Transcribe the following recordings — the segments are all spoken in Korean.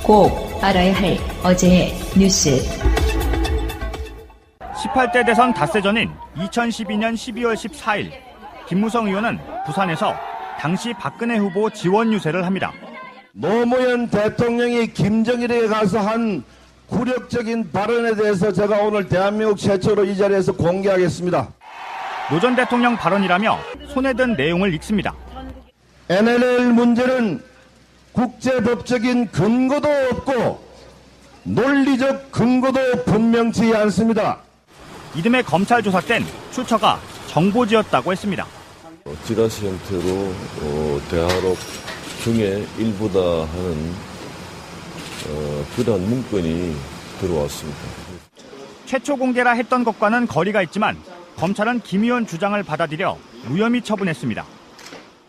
꼭 알아야 할 어제의 뉴스. 18대 대선 닷새전인 2012년 12월 14일 김무성 의원은 부산에서 당시 박근혜 후보 지원 유세를 합니다. 노무현 대통령이 김정일에게 가서 한 굴욕적인 발언에 대해서 제가 오늘 대한민국 최초로 이 자리에서 공개하겠습니다. 노 전 대통령 발언이라며 손에 든 내용을 읽습니다. NLL 문제는 국제법적인 근거도 없고 논리적 근거도 분명치 않습니다. 이듬해 검찰 조사 땐 출처가 정보지였다고 했습니다. 찌라시 형태로 대화록 중에 일부다 하는 그러한 문건이 들어왔습니다. 최초 공개라 했던 것과는 거리가 있지만 검찰은 김 의원 주장을 받아들여 무혐의 처분했습니다.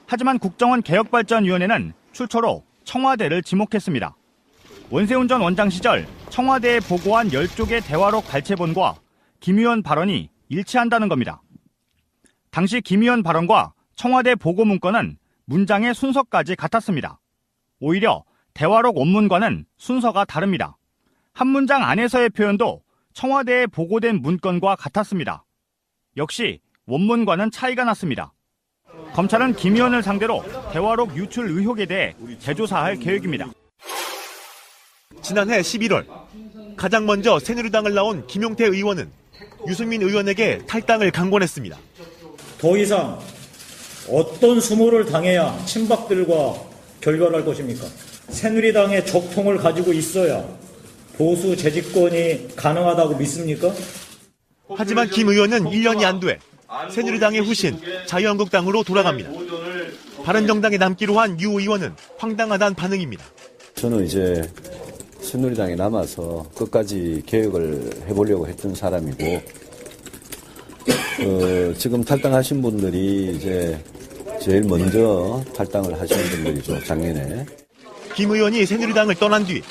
하지만 국정원개혁발전위원회는 출처로 청와대를 지목했습니다. 원세훈 전 원장 시절 청와대에 보고한 10쪽의 대화록 발췌본과 김 의원 발언이 일치한다는 겁니다. 당시 김 의원 발언과 청와대 보고 문건은 문장의 순서까지 같았습니다. 오히려 대화록 원문과는 순서가 다릅니다. 한 문장 안에서의 표현도 청와대에 보고된 문건과 같았습니다. 역시 원문과는 차이가 났습니다. 검찰은 김 의원을 상대로 대화록 유출 의혹에 대해 재조사할 계획입니다. 지난해 11월 가장 먼저 새누리당을 나온 김용태 의원은 유승민 의원에게 탈당을 강권했습니다. 더 이상 어떤 수모를 당해야 친박들과 결별할 것입니까? 새누리당의 적통을 가지고 있어야 보수 재집권이 가능하다고 믿습니까? 하지만 김 의원은 1년이 안 돼 새누리당의 후신 자유한국당으로 돌아갑니다. 바른정당에 남기로 한 유 의원은 황당하다는 반응입니다. 저는 이제 새누리당에 남아서 끝까지 개혁을 해보려고 했던 사람이고, 지금 탈당하신 분들이 이제 제일 먼저 탈당을 하신 분들이죠, 작년에. 김 의원이 새누리당을 떠난 뒤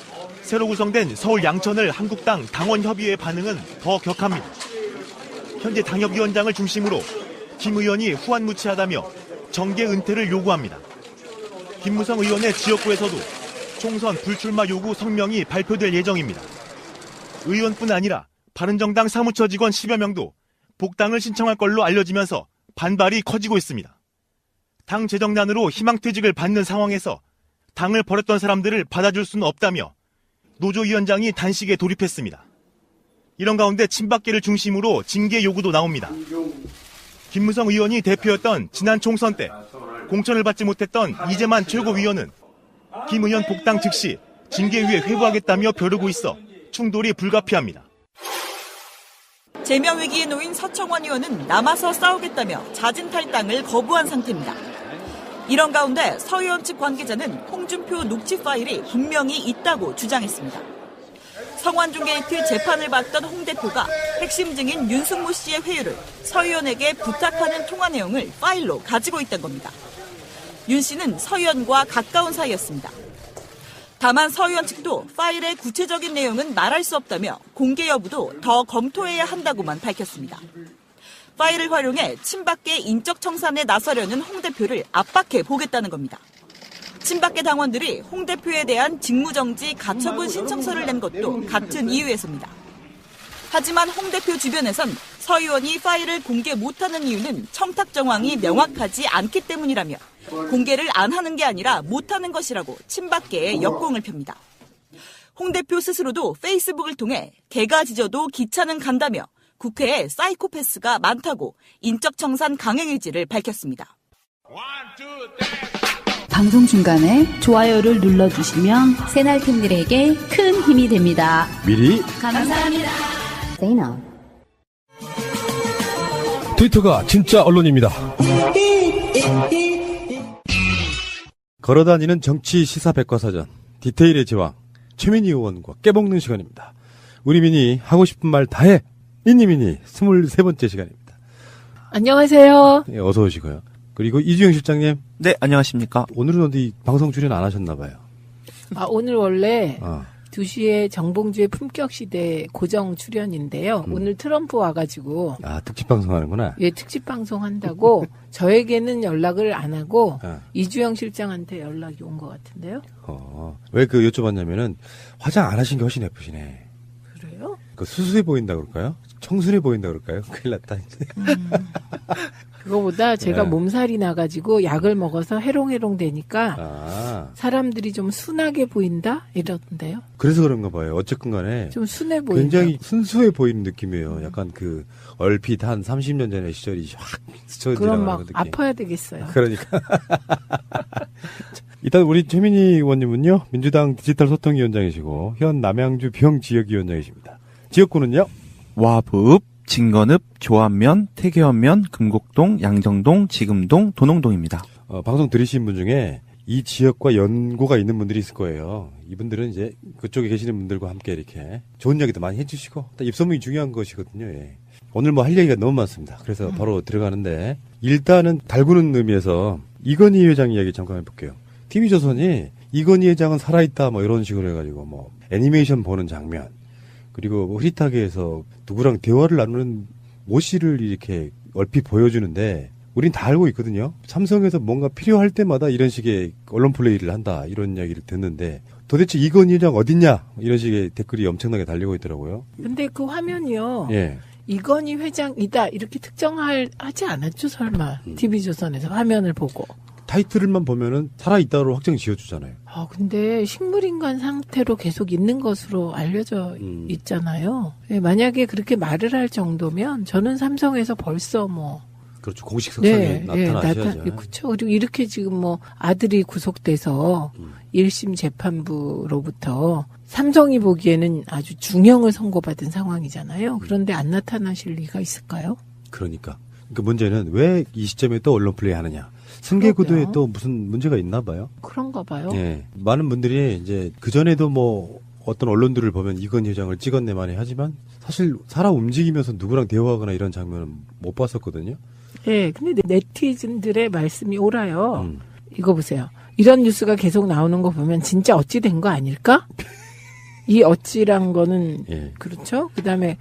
새로 구성된 서울 양천을 한국당 당원협의회 반응은 더 격합니다. 현재 당협위원장을 중심으로 김 의원이 후안무치하다며 정계 은퇴를 요구합니다. 김무성 의원의 지역구에서도 총선 불출마 요구 성명이 발표될 예정입니다. 의원뿐 아니라 바른정당 사무처 직원 10여 명도 복당을 신청할 걸로 알려지면서 반발이 커지고 있습니다. 당 재정난으로 희망퇴직을 받는 상황에서 당을 버렸던 사람들을 받아줄 수는 없다며 노조위원장이 단식에 돌입했습니다. 이런 가운데 친박계를 중심으로 징계 요구도 나옵니다. 김무성 의원이 대표였던 지난 총선 때 공천을 받지 못했던 이재만 최고위원은 김 의원 복당 즉시 징계위에 회부하겠다며 벼르고 있어 충돌이 불가피합니다. 제명 위기에 놓인 서청원 의원은 남아서 싸우겠다며 자진 탈당을 거부한 상태입니다. 이런 가운데 서 의원 측 관계자는 홍준표 녹취 파일이 분명히 있다고 주장했습니다. 성완종 게이트 재판을 받던 홍 대표가 핵심 증인 윤승무 씨의 회유를 서 의원에게 부탁하는 통화 내용을 파일로 가지고 있던 겁니다. 윤 씨는 서 의원과 가까운 사이였습니다. 다만 서 의원 측도 파일의 구체적인 내용은 말할 수 없다며 공개 여부도 더 검토해야 한다고만 밝혔습니다. 파일을 활용해 친박계 인적 청산에 나서려는 홍 대표를 압박해 보겠다는 겁니다. 친박계 당원들이 홍 대표에 대한 직무정지 가처분 신청서를 낸 것도 같은 이유에서입니다. 하지만 홍 대표 주변에선 서 의원이 파일을 공개 못하는 이유는 청탁 정황이 명확하지 않기 때문이라며 공개를 안 하는 게 아니라 못하는 것이라고 친박계에 역공을 펴니다. 홍 대표 스스로도 페이스북을 통해 개가 짖어도 기차는 간다며 국회에 사이코패스가 많다고 인적 청산 강행 의지를 밝혔습니다. 방송 중간에 좋아요를 눌러주시면 새날팀들에게 큰 힘이 됩니다. 미리 감사합니다. 트위터가 진짜 언론입니다. 걸어다니는 정치 시사 백과사전 디테일의 제왕 최민희 의원과 깨먹는 시간입니다. 우리 민희 하고 싶은 말 다해. 민희민희 23번째 시간입니다. 안녕하세요. 네, 어서 오시고요. 그리고 이주영 실장님. 네, 안녕하십니까. 오늘은 어디 방송 출연 안 하셨나 봐요. 오늘 원래 2시에 정봉주의 품격시대 고정 출연인데요. 오늘 트럼프 와가지고. 아, 특집 방송하는구나. 예, 특집 방송한다고 저에게는 연락을 안 하고 이주영 실장한테 연락이 온 것 같은데요. 왜 그 여쭤봤냐면은 화장 안 하신 게 훨씬 예쁘시네. 그래요? 그 수수해 보인다 그럴까요? 청순해 보인다 그럴까요? 큰일 났다, 이제. 그거보다 제가 네. 몸살이 나가지고 약을 먹어서 해롱해롱 되니까 사람들이 좀 순하게 보인다? 이러던데요. 그래서 그런가 봐요. 어쨌건 간에. 좀 순해 보인다. 굉장히 순수해 보이는 느낌이에요. 약간 그 얼핏 한 30년 전의 시절이 확 스쳐 그럼 지나가는 막 느낌. 아파야 되겠어요. 그러니까. 일단 우리 최민희 의원님은요. 민주당 디지털 소통위원장이시고 현 남양주 병지역위원장이십니다. 지역구는요? 와부읍, 진건읍, 조안면, 태계원면, 금곡동, 양정동, 지금동, 도농동입니다. 방송 들으신 분 중에 이 지역과 연고가 있는 분들이 있을 거예요. 이분들은 이제 그쪽에 계시는 분들과 함께 이렇게 좋은 이야기도 많이 해주시고 입소문이 중요한 것이거든요. 예. 오늘 뭐 할 얘기가 너무 많습니다. 그래서 바로 들어가는데 일단은 달구는 의미에서 이건희 회장 이야기 잠깐 해볼게요. TV조선이 이건희 회장은 살아있다 뭐 이런 식으로 해가지고 뭐 애니메이션 보는 장면 그리고 뭐 흐릿하게 해서 누구랑 대화를 나누는 모씨를 이렇게 얼핏 보여주는데 우린 다 알고 있거든요. 삼성에서 뭔가 필요할 때마다 이런 식의 언론 플레이를 한다 이런 이야기를 듣는데 도대체 이건희 회장 어딨냐 이런 식의 댓글이 엄청나게 달리고 있더라고요. 근데 그 화면이요. 예. 이건희 회장이다 이렇게 특정하지 않았죠 설마 TV조선에서 화면을 보고. 타이틀만 보면은 살아있다로 확정 지어주잖아요. 근데 식물인간 상태로 계속 있는 것으로 알려져 있잖아요. 예, 만약에 그렇게 말을 할 정도면 저는 삼성에서 벌써 뭐 그렇죠. 공식 석상에 나타나셔야죠. 그렇죠. 그리고 이렇게 지금 뭐 아들이 구속돼서 1심 재판부로부터 삼성이 보기에는 아주 중형을 선고받은 상황이잖아요. 그런데 안 나타나실 리가 있을까요? 그러니까. 그 문제는 왜 이 시점에 또 언론 플레이 하느냐. 승계 구도에 또 무슨 문제가 있나 봐요. 그런가 봐요. 예. 많은 분들이 이제 그전에도 뭐 어떤 언론들을 보면 이건희 회장을 찍었네 많이 하지만 사실 살아 움직이면서 누구랑 대화하거나 이런 장면은 못 봤었거든요. 예. 근데 네티즌들의 말씀이 옳아요. 이거 보세요. 이런 뉴스가 계속 나오는 거 보면 진짜 어찌 된 거 아닐까? 이 어찌란 거는 그렇죠. 그다음에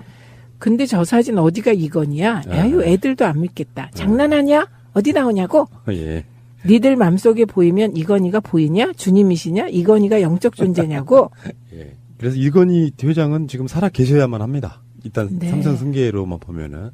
근데 저 사진 어디가 이건희야? 야유 애들도 안 믿겠다. 장난하냐? 어디 나오냐고? 예. 니들 맘속에 보이면 이건희가 보이냐? 주님이시냐? 이건희가 영적 존재냐고? 예. 그래서 이건희 회장은 지금 살아 계셔야만 합니다. 일단 네. 삼성 승계로만 보면은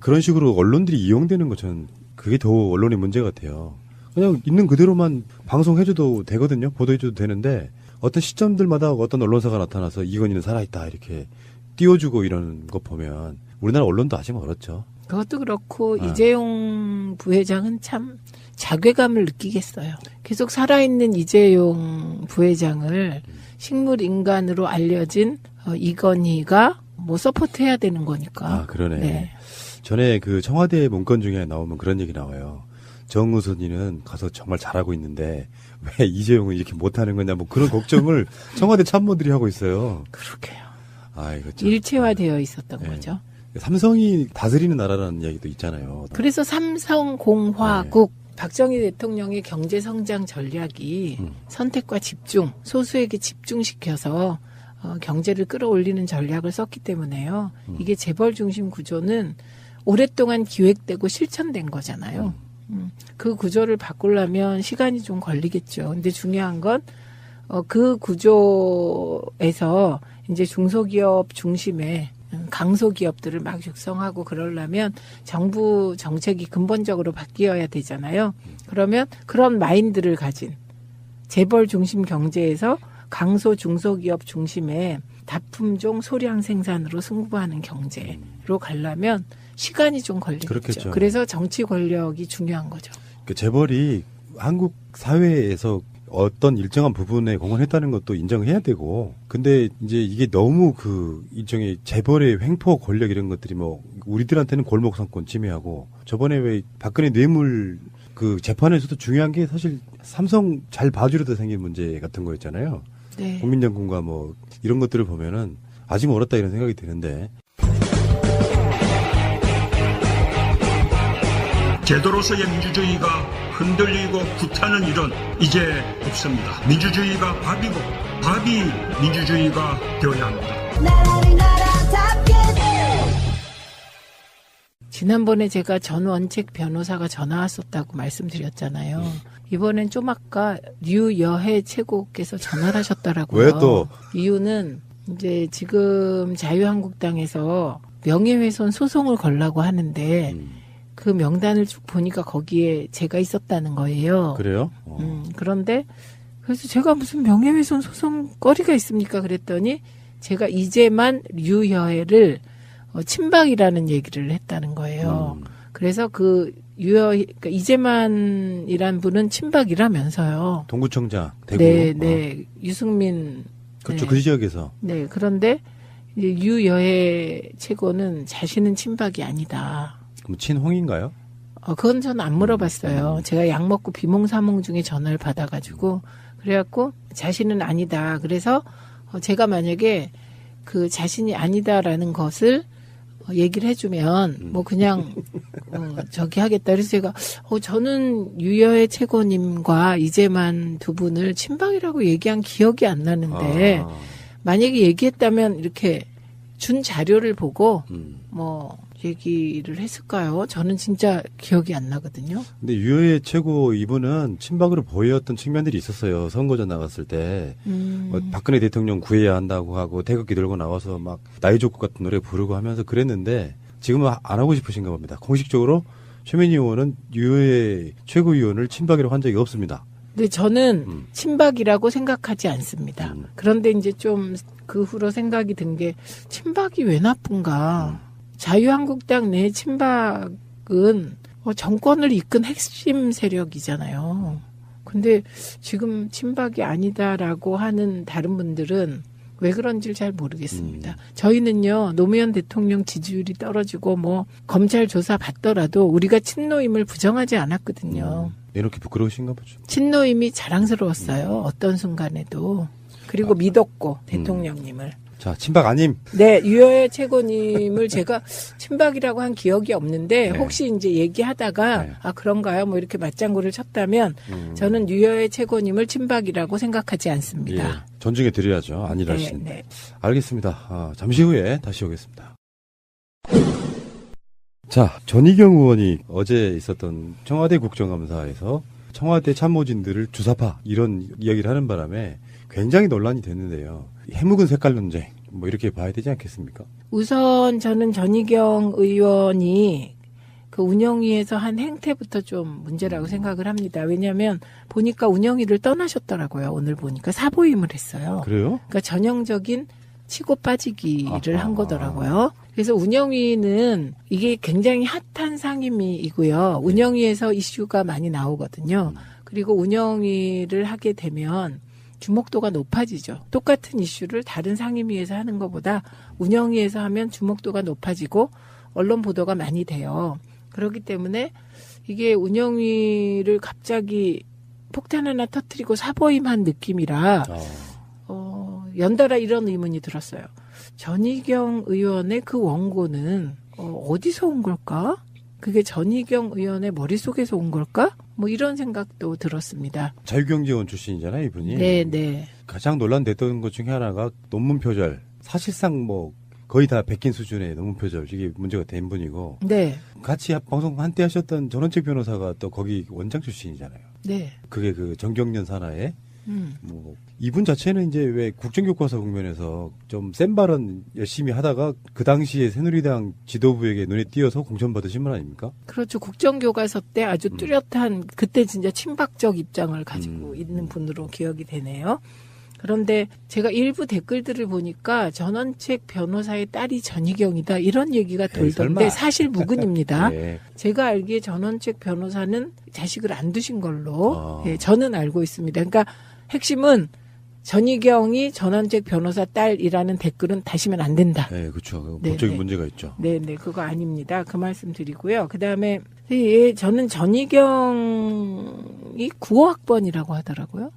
그런 식으로 언론들이 이용되는 거 저는 그게 더 언론의 문제 같아요. 그냥 있는 그대로만 방송해줘도 되거든요. 보도해줘도 되는데 어떤 시점들마다 어떤 언론사가 나타나서 이건희는 살아있다 이렇게 띄워주고 이런 거 보면 우리나라 언론도 아직 멀었죠. 그것도 그렇고 이재용 부회장은 참 자괴감을 느끼겠어요. 계속 살아있는 이재용 부회장을 식물 인간으로 알려진 이건희가 뭐 서포트해야 되는 거니까. 아, 그러네. 네. 전에 그 청와대 문건 중에 나오면 그런 얘기 나와요. 정의선이는 가서 정말 잘하고 있는데 왜 이재용은 이렇게 못하는 거냐 뭐 그런 걱정을 청와대 참모들이 하고 있어요. 그러게요. 아이고, 참. 일체화되어 있었던 거죠. 삼성이 다스리는 나라라는 이야기도 있잖아요. 그래서 삼성공화국 박정희 대통령의 경제성장 전략이 선택과 집중, 소수에게 집중시켜서 경제를 끌어올리는 전략을 썼기 때문에요. 이게 재벌 중심 구조는 오랫동안 기획되고 실천된 거잖아요. 그 구조를 바꾸려면 시간이 좀 걸리겠죠. 근데 중요한 건 그 구조에서 이제 중소기업 중심의 강소기업들을 막 육성하고 그러려면 정부 정책이 근본적으로 바뀌어야 되잖아요. 그러면 그런 마인드를 가진 재벌 중심 경제에서 강소 중소기업 중심의 다품종 소량 생산으로 승부하는 경제로 가려면 시간이 좀 걸리겠죠. 그렇겠죠. 그래서 정치 권력이 중요한 거죠. 그 재벌이 한국 사회에서 어떤 일정한 부분에 공헌했다는 것도 인정해야 되고, 근데 이제 이게 너무 그 일종의 재벌의 횡포 권력 이런 것들이 뭐 우리들한테는 골목 상권 침해하고, 저번에 왜 박근혜 뇌물 그 재판에서도 중요한 게 사실 삼성 잘 봐주려다 생긴 문제 같은 거였잖아요. 네. 국민연금과 뭐 이런 것들을 보면은 아직 멀었다 이런 생각이 드는데. 제도로서의 민주주의가 흔들리고 구타는 일은 이제 없습니다. 민주주의가 밥이고 밥이 민주주의가 되어야 합니다. 지난번에 제가 전원책 변호사가 전화 왔었다고 말씀드렸잖아요. 이번엔 좀 아까 류여해 최고께서 전화를 하셨더라고요. 왜 또? 이유는 이제 지금 자유한국당에서 명예훼손 소송을 걸라고 하는데 그 명단을 쭉 보니까 거기에 제가 있었다는 거예요. 그래요? 그런데 그래서 제가 무슨 명예훼손 소송 거리가 있습니까? 그랬더니 제가 이제만 류여해를 친박이라는 얘기를 했다는 거예요. 그래서 그 그러니까 이재만이란 분은 친박이라면서요. 동구청장 대구. 네. 유승민. 그렇죠. 네. 그 지역에서. 네. 그런데 이제 유여해 최고는 자신은 친박이 아니다. 그럼 친홍인가요? 그건 저는 안 물어봤어요. 제가 약 먹고 비몽사몽 중에 전화를 받아가지고 그래갖고 자신은 아니다. 그래서 제가 만약에 그 자신이 아니다라는 것을 얘기를 해주면 뭐 그냥 저기 하겠다. 그래서 제가 저는 유여해 최고님과 이재만 두 분을 친박이라고 얘기한 기억이 안 나는데 만약에 얘기했다면 이렇게 준 자료를 보고 뭐 얘기를 했을까요? 저는 진짜 기억이 안 나거든요. 근데 유여해 최고 이분은 친박으로 보였던 측면들이 있었어요. 선거전 나갔을 때 박근혜 대통령 구해야 한다고 하고 태극기 들고 나와서 막 나이 좋고 같은 노래 부르고 하면서 그랬는데 지금은 안 하고 싶으신가 봅니다. 공식적으로 최민희 의원은 유여해 최고위원을 친박이라고 한 적이 없습니다. 근데 저는 친박이라고 생각하지 않습니다. 그런데 이제 좀 그 후로 생각이 든 게 친박이 왜 나쁜가. 자유한국당 내 친박은 정권을 이끈 핵심 세력이잖아요. 근데 지금 친박이 아니다라고 하는 다른 분들은 왜 그런지를 잘 모르겠습니다. 저희는요, 노무현 대통령 지지율이 떨어지고 뭐 검찰 조사 받더라도 우리가 친노임을 부정하지 않았거든요. 내놓기 부끄러우신가 보죠. 친노임이 자랑스러웠어요. 어떤 순간에도. 그리고 믿었고 대통령님을. 자, 친박 아님. 네, 유여해 최고님을 제가 친박이라고 한 기억이 없는데 네. 혹시 이제 얘기하다가 네. 그런가요? 뭐 이렇게 맞장구를 쳤다면 저는 유여해 최고님을 친박이라고 생각하지 않습니다. 예, 존중해 드려야죠. 아니라신. 네. 알겠습니다. 잠시 후에 다시 오겠습니다. 자, 전희경 의원이 어제 있었던 청와대 국정감사에서 청와대 참모진들을 주사파 이런 이야기를 하는 바람에 굉장히 논란이 됐는데요. 해묵은 색깔 논쟁 뭐 이렇게 봐야 되지 않겠습니까? 우선 저는 전희경 의원이 그 운영위에서 한 행태부터 좀 문제라고 생각을 합니다. 왜냐하면 보니까 운영위를 떠나셨더라고요. 오늘 보니까 사보임을 했어요. 그래요? 그러니까 전형적인 치고 빠지기를 한 거더라고요. 그래서 운영위는 이게 굉장히 핫한 상임위이고요. 운영위에서 이슈가 많이 나오거든요. 그리고 운영위를 하게 되면 주목도가 높아지죠. 똑같은 이슈를 다른 상임위에서 하는 것보다 운영위에서 하면 주목도가 높아지고 언론 보도가 많이 돼요. 그렇기 때문에 이게 운영위를 갑자기 폭탄 하나 터뜨리고 사보임한 느낌이라 연달아 이런 의문이 들었어요. 전희경 의원의 그 원고는 어디서 온 걸까? 그게 전희경 의원의 머릿속에서 온 걸까? 뭐 이런 생각도 들었습니다. 자유경제원 출신이잖아요, 이분이. 네. 가장 논란됐던 것 중에 하나가 논문 표절. 사실상 뭐 거의 다 베낀 수준의 논문 표절. 이게 문제가 된 분이고. 네. 같이 방송 한때 하셨던 전원책 변호사가 또 거기 원장 출신이잖아요. 네. 그게 그 정경련 산하에. 뭐 이분 자체는 이제 왜 국정교과서 국면에서 좀 센 발언 열심히 하다가 그 당시에 새누리당 지도부에게 눈에 띄어서 공천받으신 분 아닙니까? 그렇죠. 국정교과서 때 아주 뚜렷한 그때 진짜 친박적 입장을 가지고 있는 분으로 기억이 되네요. 그런데 제가 일부 댓글들을 보니까 전원책 변호사의 딸이 전희경이다 이런 얘기가 돌던데 사실 무근입니다. 네. 제가 알기에 전원책 변호사는 자식을 안 두신 걸로 저는 알고 있습니다. 그러니까 핵심은 전희경이 전원책 변호사 딸이라는 댓글은 다시면 안 된다. 네, 그렇죠. 법적인 문제가 있죠. 네, 그거 아닙니다. 그 말씀 드리고요. 그다음에 저는 전희경이 95학번이라고 하더라고요.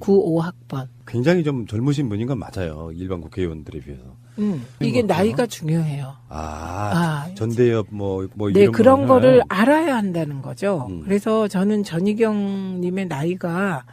95학번. 굉장히 좀 젊으신 분인 건 맞아요. 일반 국회의원들에 비해서. 이게 나이가 중요해요. 전대협 네, 이런 그런 거를 알아야 한다는 거죠. 그래서 저는 전희경님의 나이가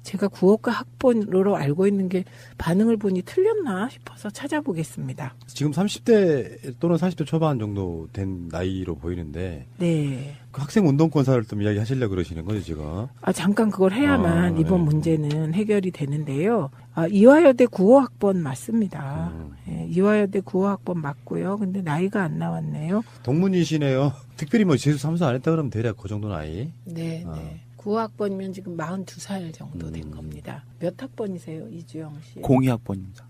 제가 구호과 학번으로 알고 있는 게 반응을 보니 틀렸나 싶어서 찾아보겠습니다. 지금 30대 또는 40대 초반 정도 된 나이로 보이는데. 네. 그 학생 운동권사를 좀 이야기 하시려고 그러시는 거죠, 지금? 잠깐 그걸 해야만 이번 문제는 해결이 되는데요. 이화여대 9호학번 맞습니다. 네, 이화여대 9호학번 맞고요. 근데 나이가 안 나왔네요. 동문이시네요. 특별히 재수 삼수 안 했다 그러면 대략 그 정도 나이? 네, 네. 9호학번이면 지금 42살 정도 된 겁니다. 몇 학번이세요, 이주영 씨? 02학번입니다.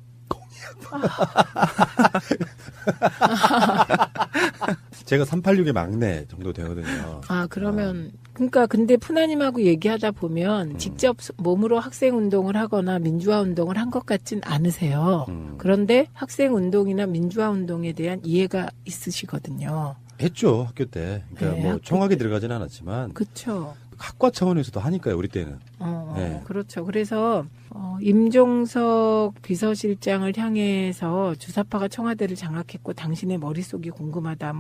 제가 386의 막내 정도 되거든요. 그러면 그러니까 근데 푸나님하고 얘기하다 보면 직접 몸으로 학생 운동을 하거나 민주화 운동을 한 것 같진 않으세요. 그런데 학생 운동이나 민주화 운동에 대한 이해가 있으시거든요. 했죠, 학교 때. 그러니까 네, 청학에 들어가진 않았지만. 그렇죠. 학과 차원에서도 하니까요, 우리 때는. 네. 그렇죠. 그래서 임종석 비서실장을 향해서 주사파가 청와대를 장악했고 당신의 머릿속이 궁금하다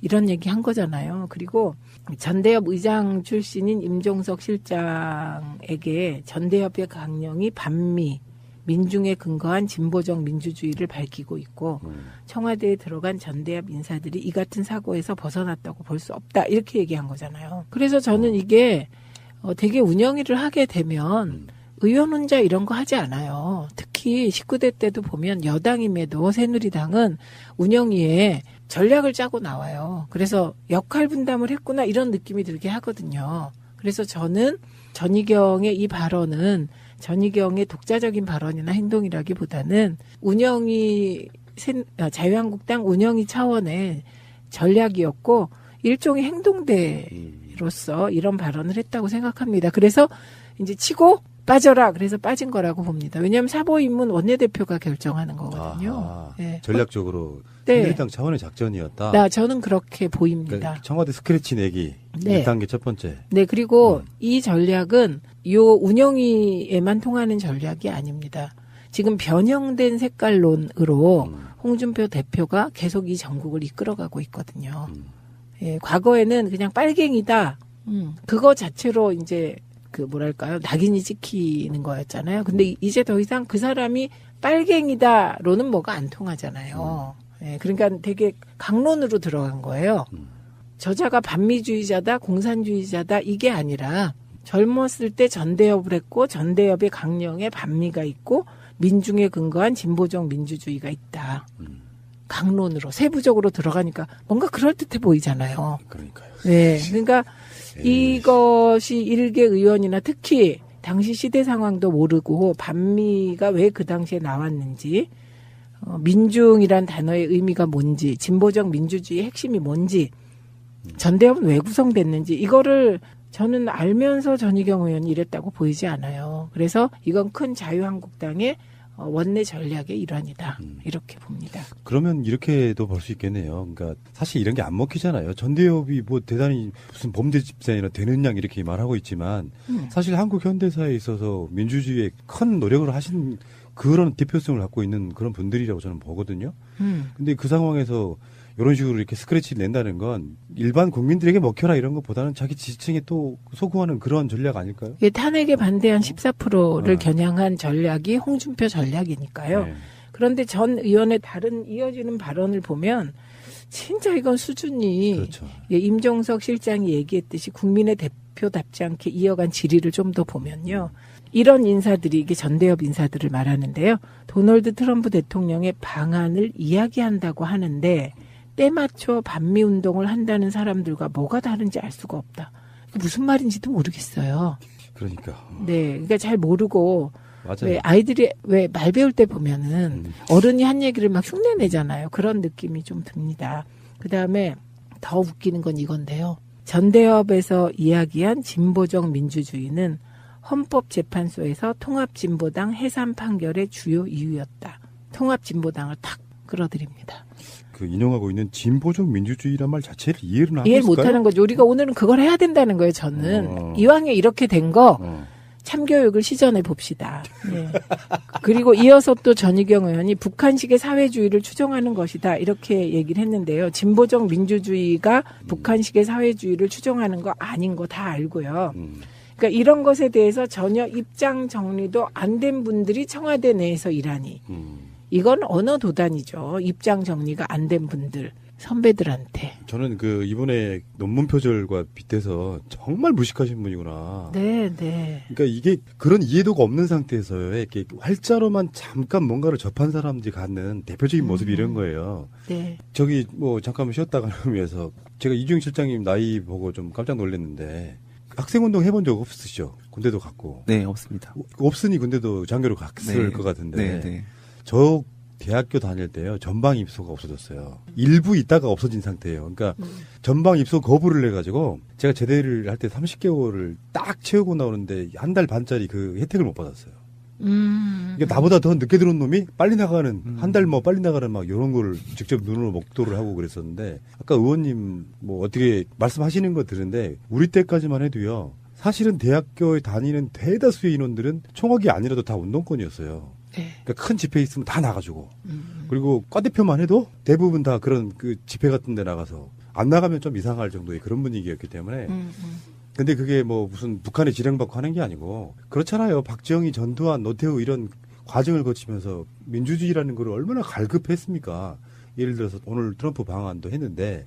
이런 얘기 한 거잖아요. 그리고 전대협 의장 출신인 임종석 실장에게 전대협의 강령이 반미 민중에 근거한 진보적 민주주의를 밝히고 있고 청와대에 들어간 전대협 인사들이 이 같은 사고에서 벗어났다고 볼 수 없다. 이렇게 얘기한 거잖아요. 그래서 저는 이게 되게 운영위를 하게 되면 의원 혼자 이런 거 하지 않아요. 특히 19대 때도 보면 여당임에도 새누리당은 운영위에 전략을 짜고 나와요. 그래서 역할 분담을 했구나 이런 느낌이 들게 하거든요. 그래서 저는 전희경의 이 발언은 전희경의 독자적인 발언이나 행동이라기보다는 자유한국당 운영위 차원의 전략이었고 일종의 행동대로서 이런 발언을 했다고 생각합니다. 그래서 이제 치고 빠져라. 그래서 빠진 거라고 봅니다. 왜냐하면 사보임문 원내대표가 결정하는 거거든요. 네. 전략적으로 새누리당 차원의 작전이었다. 저는 그렇게 보입니다. 그러니까 청와대 스크래치 내기 1단계 첫 번째. 네. 그리고 이 전략은 요 운영위에만 통하는 전략이 아닙니다. 지금 변형된 색깔론으로 홍준표 대표가 계속 이 전국을 이끌어가고 있거든요. 예, 과거에는 그냥 빨갱이다. 그거 자체로 이제 낙인이 찍히는 거였잖아요. 근데 이제 더 이상 그 사람이 빨갱이다로는 뭐가 안 통하잖아요. 예, 그러니까 되게 강론으로 들어간 거예요. 저자가 반미주의자다, 공산주의자다 이게 아니라 젊었을 때 전대협을 했고 전대협의 강령에 반미가 있고 민중에 근거한 진보적 민주주의가 있다. 강론으로 세부적으로 들어가니까 뭔가 그럴듯해 보이잖아요. 그러니까요. 네, 그러니까 이것이 일개 의원이나 특히 당시 시대 상황도 모르고 반미가 왜 그 당시에 나왔는지 민중이란 단어의 의미가 뭔지 진보적 민주주의의 핵심이 뭔지 전대협은 왜 구성됐는지 이거를 저는 알면서 전희경 의원이 이랬다고 보이지 않아요. 그래서 이건 큰 자유한국당의 원내 전략의 일환이다. 이렇게 봅니다. 그러면 이렇게도 볼 수 있겠네요. 그러니까 사실 이런 게 안 먹히잖아요. 전대협이 대단히 무슨 범죄 집단이나 되는 양 이렇게 말하고 있지만 사실 한국 현대사에 있어서 민주주의에 큰 노력을 하신 그런 대표성을 갖고 있는 그런 분들이라고 저는 보거든요. 근데 그 상황에서 이런 식으로 이렇게 스크래치를 낸다는 건 일반 국민들에게 먹혀라 이런 것보다는 자기 지지층에 또 소구하는 그런 전략 아닐까요? 예, 탄핵에 반대한 14%를 겨냥한 전략이 홍준표 전략이니까요. 네. 그런데 전 의원의 다른 이어지는 발언을 보면 진짜 이건 수준이 그렇죠. 예, 임종석 실장이 얘기했듯이 국민의 대표답지 않게 이어간 질의를 좀 더 보면요. 이런 인사들이 이게 전대협 인사들을 말하는데요. 도널드 트럼프 대통령의 방안을 이야기한다고 하는데 때 맞춰 반미 운동을 한다는 사람들과 뭐가 다른지 알 수가 없다. 무슨 말인지도 모르겠어요. 그러니까. 네, 그러니까 잘 모르고 맞아요. 왜 아이들이 왜 말 배울 때 보면은 어른이 한 얘기를 막 흉내내잖아요. 그런 느낌이 좀 듭니다. 그 다음에 더 웃기는 건 이건데요. 전대협에서 이야기한 진보적 민주주의는 헌법재판소에서 통합진보당 해산 판결의 주요 이유였다. 통합진보당을 탁 끌어들입니다. 그 인용하고 있는 진보적 민주주의란 말 자체를 이해를 하고 이해 있을까요? 못하는 거죠. 우리가 오늘은 그걸 해야 된다는 거예요. 저는 이왕에 이렇게 된 거 참교육을 시전해 봅시다. 네. 그리고 이어서 또 전희경 의원이 북한식의 사회주의를 추종하는 것이다. 이렇게 얘기를 했는데요. 진보적 민주주의가 북한식의 사회주의를 추종하는 거 아닌 거 다 알고요. 그러니까 이런 것에 대해서 전혀 입장 정리도 안 된 분들이 청와대 내에서 일하니 이건 언어 도단이죠. 입장 정리가 안 된 분들. 선배들한테. 저는 이번에 논문 표절과 빗대서 정말 무식하신 분이구나. 네, 네. 그러니까 이게 그런 이해도가 없는 상태에서 이렇게 활자로만 잠깐 뭔가를 접한 사람들이 갖는 대표적인 모습이 이런 거예요. 네. 저기 잠깐만 쉬었다 가는 위해서 제가 이주영 실장님 나이 보고 좀 깜짝 놀랐는데 학생운동 해본 적 없으시죠? 군대도 갔고. 네, 없습니다. 없으니 군대도 장교로 갔을 것 같은데. 네. 저 대학교 다닐 때요, 전방 입소가 없어졌어요. 일부 있다가 없어진 상태예요. 그러니까 전방 입소 거부를 해가지고 제가 제대를 할 때 30개월을 딱 채우고 나오는데 한 달 반짜리 그 혜택을 못 받았어요. 그러니까 나보다 더 늦게 들어온 놈이 빨리 나가는 한 달 빨리 나가는 막 이런 거를 직접 눈으로 목도를 하고 그랬었는데 아까 의원님 어떻게 말씀하시는 거 들은데 우리 때까지만 해도요, 사실은 대학교에 다니는 대다수의 인원들은 총학이 아니라도 다 운동권이었어요. 그러니까 큰 집회 있으면 다 나가지고 그리고 과대표만 해도 대부분 다 그런 집회 같은 데 나가서 안 나가면 좀 이상할 정도의 그런 분위기였기 때문에 근데 그게 무슨 북한에 지령받고 하는 게 아니고 그렇잖아요. 박정희, 전두환, 노태우 이런 과정을 거치면서 민주주의라는 걸 얼마나 갈급했습니까. 예를 들어서 오늘 트럼프 방한도 했는데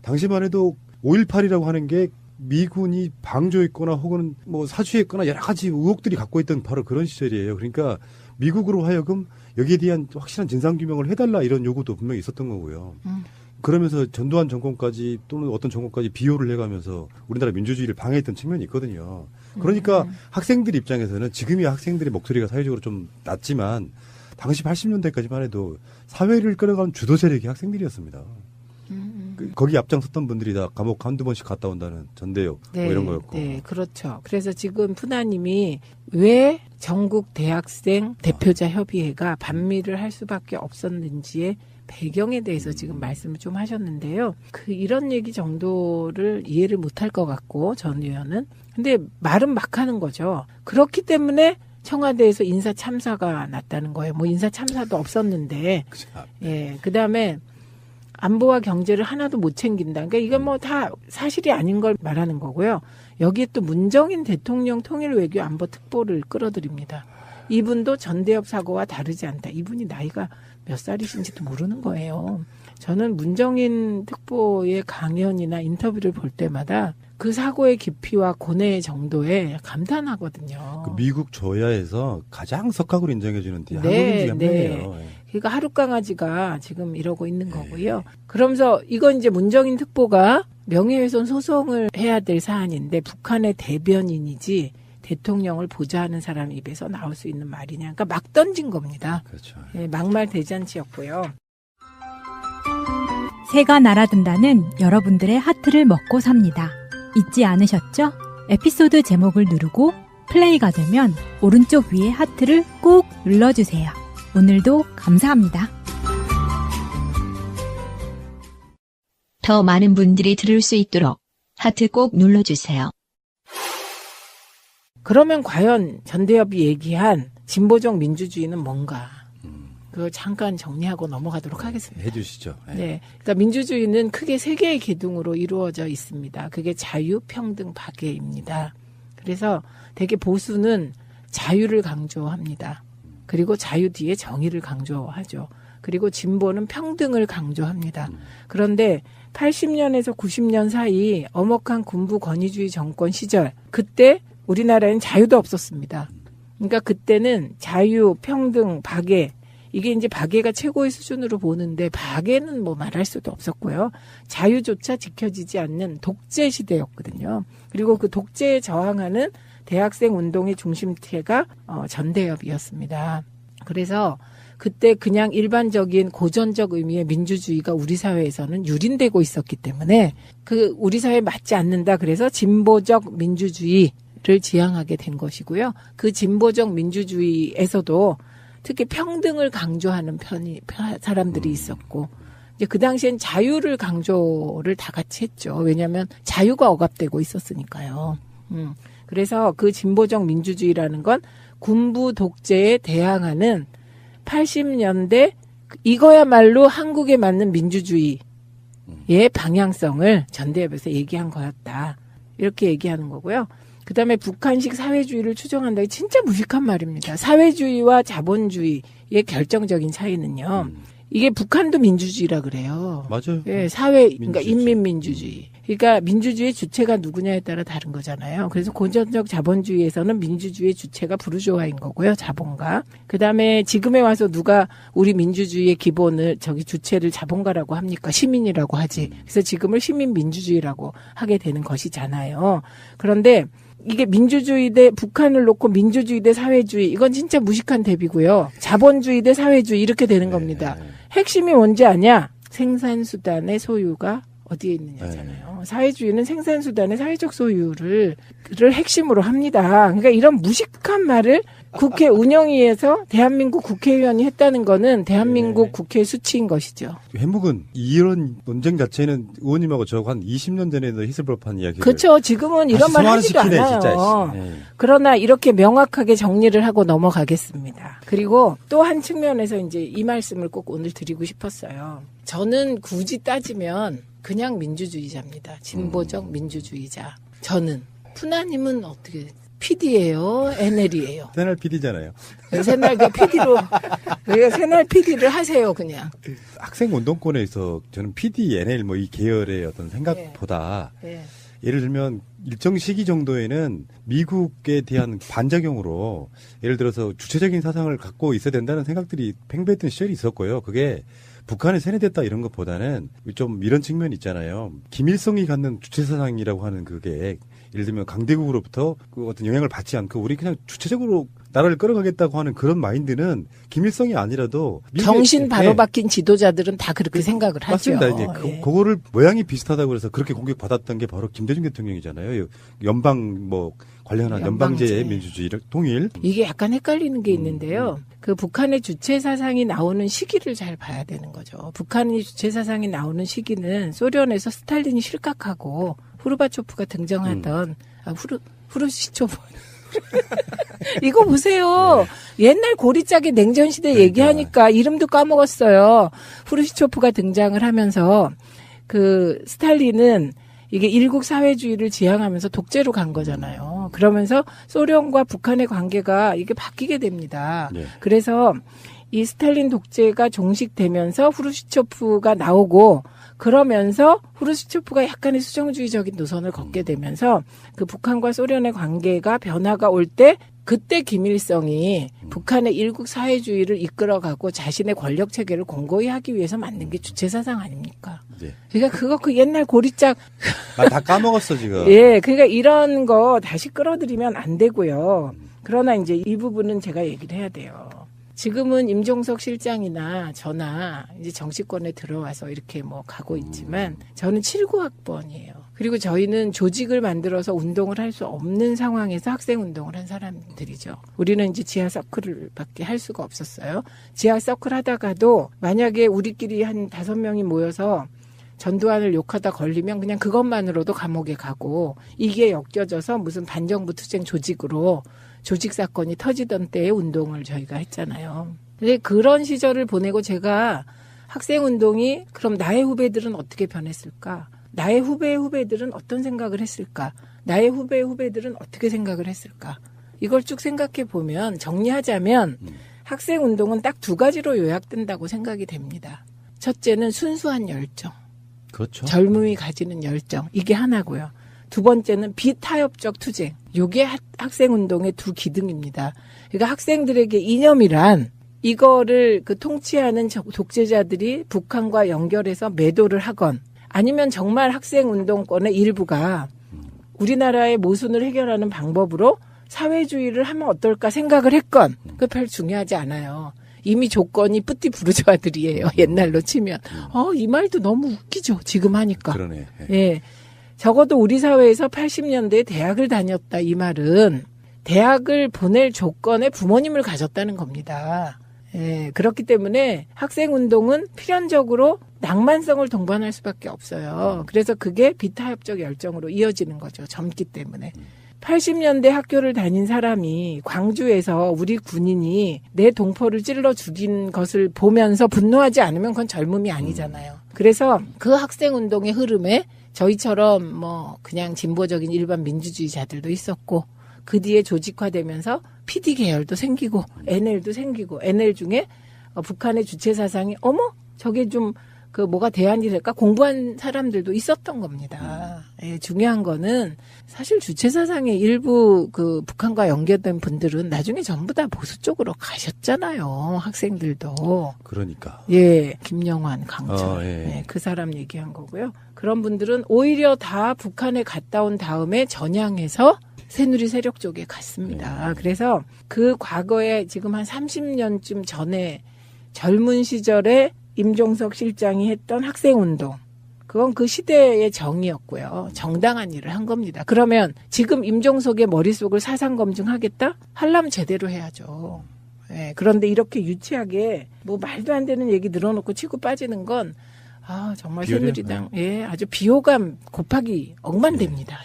당시만 해도 5.18이라고 하는 게 미군이 방조했거나 혹은 사주했거나 여러 가지 의혹들이 갖고 있던 바로 그런 시절이에요. 그러니까 미국으로 하여금 여기에 대한 확실한 진상규명을 해달라 이런 요구도 분명히 있었던 거고요. 그러면서 전두환 정권까지 또는 어떤 정권까지 비호를 해가면서 우리나라 민주주의를 방해했던 측면이 있거든요. 그러니까 학생들 입장에서는 지금이 학생들의 목소리가 사회적으로 좀 낮지만 당시 80년대까지만 해도 사회를 끌어가는 주도 세력이 학생들이었습니다. 거기 앞장섰던 분들이 다 감옥 한두 번씩 갔다 온다는 전대역 이런 거였고. 네, 그렇죠. 그래서 지금 푸나님이 왜 전국 대학생 대표자 협의회가 반미를 할 수밖에 없었는지의 배경에 대해서 지금 말씀을 좀 하셨는데요. 이런 얘기 정도를 이해를 못할 것 같고 전 의원은. 근데 말은 막 하는 거죠. 그렇기 때문에 청와대에서 인사 참사가 났다는 거예요. 인사 참사도 없었는데. 예, 그다음에 안보와 경제를 하나도 못 챙긴다. 그러니까 이건 다 사실이 아닌 걸 말하는 거고요. 여기에 또 문정인 대통령 통일외교 안보특보를 끌어들입니다. 이분도 전대협 사고와 다르지 않다. 이분이 나이가 몇 살이신지도 모르는 거예요. 저는 문정인 특보의 강연이나 인터뷰를 볼 때마다 그 사고의 깊이와 고뇌의 정도에 감탄하거든요. 미국 조야에서 가장 석학으로 인정해주는 한국인 중에 한 명이에요. 그러니까 하룻강아지가 지금 이러고 있는 거고요. 그러면서 이건 이제 문정인 특보가 명예훼손 소송을 해야 될 사안인데 북한의 대변인이지 대통령을 보좌하는 사람 입에서 나올 수 있는 말이냐. 그러니까 막 던진 겁니다. 그렇죠. 막말 대잔치였고요. 새가 날아든다는 여러분들의 하트를 먹고 삽니다. 잊지 않으셨죠? 에피소드 제목을 누르고 플레이가 되면 오른쪽 위에 하트를 꼭 눌러주세요. 오늘도 감사합니다. 더 많은 분들이 들을 수 있도록 하트 꼭 눌러주세요. 그러면 과연 전대협이 얘기한 진보적 민주주의는 뭔가? 그걸 잠깐 정리하고 넘어가도록 하겠습니다. 해주시죠. 네. 그러니까 민주주의는 크게 세 개의 기둥으로 이루어져 있습니다. 그게 자유, 평등, 박애입니다. 그래서 되게 보수는 자유를 강조합니다. 그리고 자유 뒤에 정의를 강조하죠. 그리고 진보는 평등을 강조합니다. 그런데 80년에서 90년 사이 엄혹한 군부 권위주의 정권 시절, 그때 우리나라에는 자유도 없었습니다. 그러니까 그때는 자유, 평등, 박애, 이게 이제 박애가 최고의 수준으로 보는데 박애는 말할 수도 없었고요. 자유조차 지켜지지 않는 독재 시대였거든요. 그리고 그 독재에 저항하는 대학생 운동의 중심체가 전대협이었습니다. 그래서 그때 그냥 일반적인 고전적 의미의 민주주의가 우리 사회에서는 유린되고 있었기 때문에 우리 사회에 맞지 않는다. 그래서 진보적 민주주의를 지향하게 된 것이고요. 그 진보적 민주주의에서도 특히 평등을 강조하는 사람들이 있었고, 이제 그 당시엔 자유를 강조를 다 같이 했죠. 왜냐하면 자유가 억압되고 있었으니까요. 그래서 그 진보적 민주주의라는 건 군부 독재에 대항하는 80년대 이거야말로 한국에 맞는 민주주의의 방향성을 전대협에서 얘기한 거였다. 이렇게 얘기하는 거고요. 그다음에 북한식 사회주의를 추정한다. 진짜 무식한 말입니다. 사회주의와 자본주의의 결정적인 차이는요. 이게 북한도 민주주의라 그래요. 맞아요. 예, 그러니까 인민민주주의. 그러니까 민주주의의 주체가 누구냐에 따라 다른 거잖아요. 그래서 고전적 자본주의에서는 민주주의의 주체가 부르주아인 거고요. 자본가. 그다음에 지금에 와서 누가 우리 민주주의의 기본을 주체를 자본가라고 합니까? 시민이라고 하지. 그래서 지금을 시민민주주의라고 하게 되는 것이잖아요. 그런데 이게 민주주의 대 북한을 놓고 민주주의 대 사회주의 이건 진짜 무식한 대비고요. 자본주의 대 사회주의 이렇게 되는 겁니다. 핵심이 뭔지 아냐? 생산수단의 소유가 어디에 있느냐잖아요. 사회주의는 생산수단의 사회적 소유를 핵심으로 합니다. 그러니까 이런 무식한 말을 국회 운영위에서 대한민국 국회의원이 했다는 거는 대한민국 국회 수치인 것이죠. 해묵은 이런 논쟁 자체는 의원님하고 저하고 한 20년 전에도 했을 법한 이야기를. 그렇죠. 지금은 이런 말 하지도 않아요. 그러나 이렇게 명확하게 정리를 하고 넘어가겠습니다. 그리고 또 한 측면에서 이제 이 말씀을 꼭 오늘 드리고 싶었어요. 저는 굳이 따지면 그냥 민주주의자입니다. 진보적 민주주의자. 저는. 푸나님은 어떻게 PD예요? NL이에요? 새날 PD잖아요. 새날 PD로 새날 PD를 하세요, 그냥. 학생 운동권에서 저는 PD, NL 뭐 이 계열의 어떤 생각보다 예를 들면 일정 시기 정도에는 미국에 대한 반작용으로 예를 들어서 주체적인 사상을 갖고 있어야 된다는 생각들이 팽배했던 시절이 있었고요. 그게 북한에 세뇌됐다 이런 것보다는 좀 이런 측면이 있잖아요. 김일성이 갖는 주체사상이라고 하는 그게 예를 들면 강대국으로부터 그 어떤 영향을 받지 않고 우리 그냥 주체적으로 나라를 끌어가겠다고 하는 그런 마인드는 김일성이 아니라도 정신 바로 바뀐 지도자들은 다 그렇게 생각을 하죠. 맞습니다. 이제 그거를 모양이 비슷하다고 해서 그렇게 공격받았던 게 바로 김대중 대통령이잖아요. 연방 관련한 연방제의 민주주의 통일. 이게 약간 헷갈리는 게 있는데요. 그 북한의 주체 사상이 나오는 시기를 잘 봐야 되는 거죠. 북한의 주체 사상이 나오는 시기는 소련에서 스탈린이 실각하고 후르바초프가 등장하던 후르시초프 이거 보세요. 옛날 고리짝의 냉전시대 얘기하니까 이름도 까먹었어요. 후르시초프가 등장을 하면서 그 스탈린은 이게 일국 사회주의를 지향하면서 독재로 간 거잖아요. 그러면서 소련과 북한의 관계가 이게 바뀌게 됩니다. 그래서 이 스탈린 독재가 종식되면서 후르시초프가 나오고 그러면서 후르시초프가 약간의 수정주의적인 노선을 걷게 되면서 그 북한과 소련의 관계가 변화가 올 때 그때 김일성이 북한의 일국 사회주의를 이끌어가고 자신의 권력 체계를 공고히 하기 위해서 만든 게 주체사상 아닙니까? 그러니까 그 옛날 고리짝 다 까먹었어 지금. 예, 그러니까 이런 거 다시 끌어들이면 안 되고요. 그러나 이제 이 부분은 제가 얘기를 해야 돼요. 지금은 임종석 실장이나 저나 이제 정치권에 들어와서 이렇게 뭐 가고 있지만 저는 79학번이에요. 그리고 저희는 조직을 만들어서 운동을 할 수 없는 상황에서 학생 운동을 한 사람들이죠. 우리는 이제 지하 서클밖에 할 수가 없었어요. 지하 서클 하다가도 만약에 우리끼리 한 5명이 모여서 전두환을 욕하다 걸리면 그냥 그것만으로도 감옥에 가고 이게 엮여져서 무슨 반정부 투쟁 조직으로 조직 사건이 터지던 때의 운동을 저희가 했잖아요. 근데 그런 시절을 보내고 제가 학생 운동이 그럼 나의 후배들은 어떻게 변했을까? 나의 후배의 후배들은 어떤 생각을 했을까? 나의 후배의 후배들은 어떻게 생각을 했을까? 이걸 쭉 생각해 보면 정리하자면 학생 운동은 딱 2가지로 요약된다고 생각이 됩니다. 첫째는 순수한 열정. 그렇죠. 젊음이 가지는 열정. 이게 하나고요. 2번째는 비타협적 투쟁. 이게 학생운동의 2 기둥입니다. 그러니까 학생들에게 이념이란 이거를 그 통치하는 독재자들이 북한과 연결해서 매도를 하건 아니면 정말 학생운동권의 일부가 우리나라의 모순을 해결하는 방법으로 사회주의를 하면 어떨까 생각을 했건 그게 별 중요하지 않아요. 이미 조건이 뿌띠 부르주아들이에요. 옛날로 치면. 이 말도 너무 웃기죠. 지금 하니까. 그러네. 예. 적어도 우리 사회에서 80년대에 대학을 다녔다 이 말은 대학을 보낼 조건에 부모님을 가졌다는 겁니다. 예, 그렇기 때문에 학생운동은 필연적으로 낭만성을 동반할 수밖에 없어요. 그래서 그게 비타협적 열정으로 이어지는 거죠. 젊기 때문에. 80년대 학교를 다닌 사람이 광주에서 우리 군인이 내 동포를 찔러 죽인 것을 보면서 분노하지 않으면 그건 젊음이 아니잖아요. 그래서 그 학생운동의 흐름에 저희처럼 뭐 그냥 진보적인 일반 민주주의자들도 있었고 그 뒤에 조직화되면서 PD 계열도 생기고 NL도 생기고 NL 중에 북한의 주체 사상이 어머 저게 좀 그 뭐가 대안이 될까 공부한 사람들도 있었던 겁니다. 예, 중요한 거는 사실 주체 사상의 일부 그 북한과 연계된 분들은 나중에 전부 다 보수 쪽으로 가셨잖아요. 학생들도. 그러니까. 예, 김영환, 강철. 예. 예, 그 사람 얘기한 거고요. 그런 분들은 오히려 다 북한에 갔다 온 다음에 전향해서 새누리 세력 쪽에 갔습니다. 그래서 그 과거에 지금 한 30년쯤 전에 젊은 시절에 임종석 실장이 했던 학생운동. 그건 그 시대의 정의였고요. 정당한 일을 한 겁니다. 그러면 지금 임종석의 머릿속을 사상검증하겠다? 하려면 제대로 해야죠. 예, 그런데 이렇게 유치하게 뭐 말도 안 되는 얘기 늘어놓고 치고 빠지는 건 정말 새누리당 아주 비호감 곱하기 억만됩니다.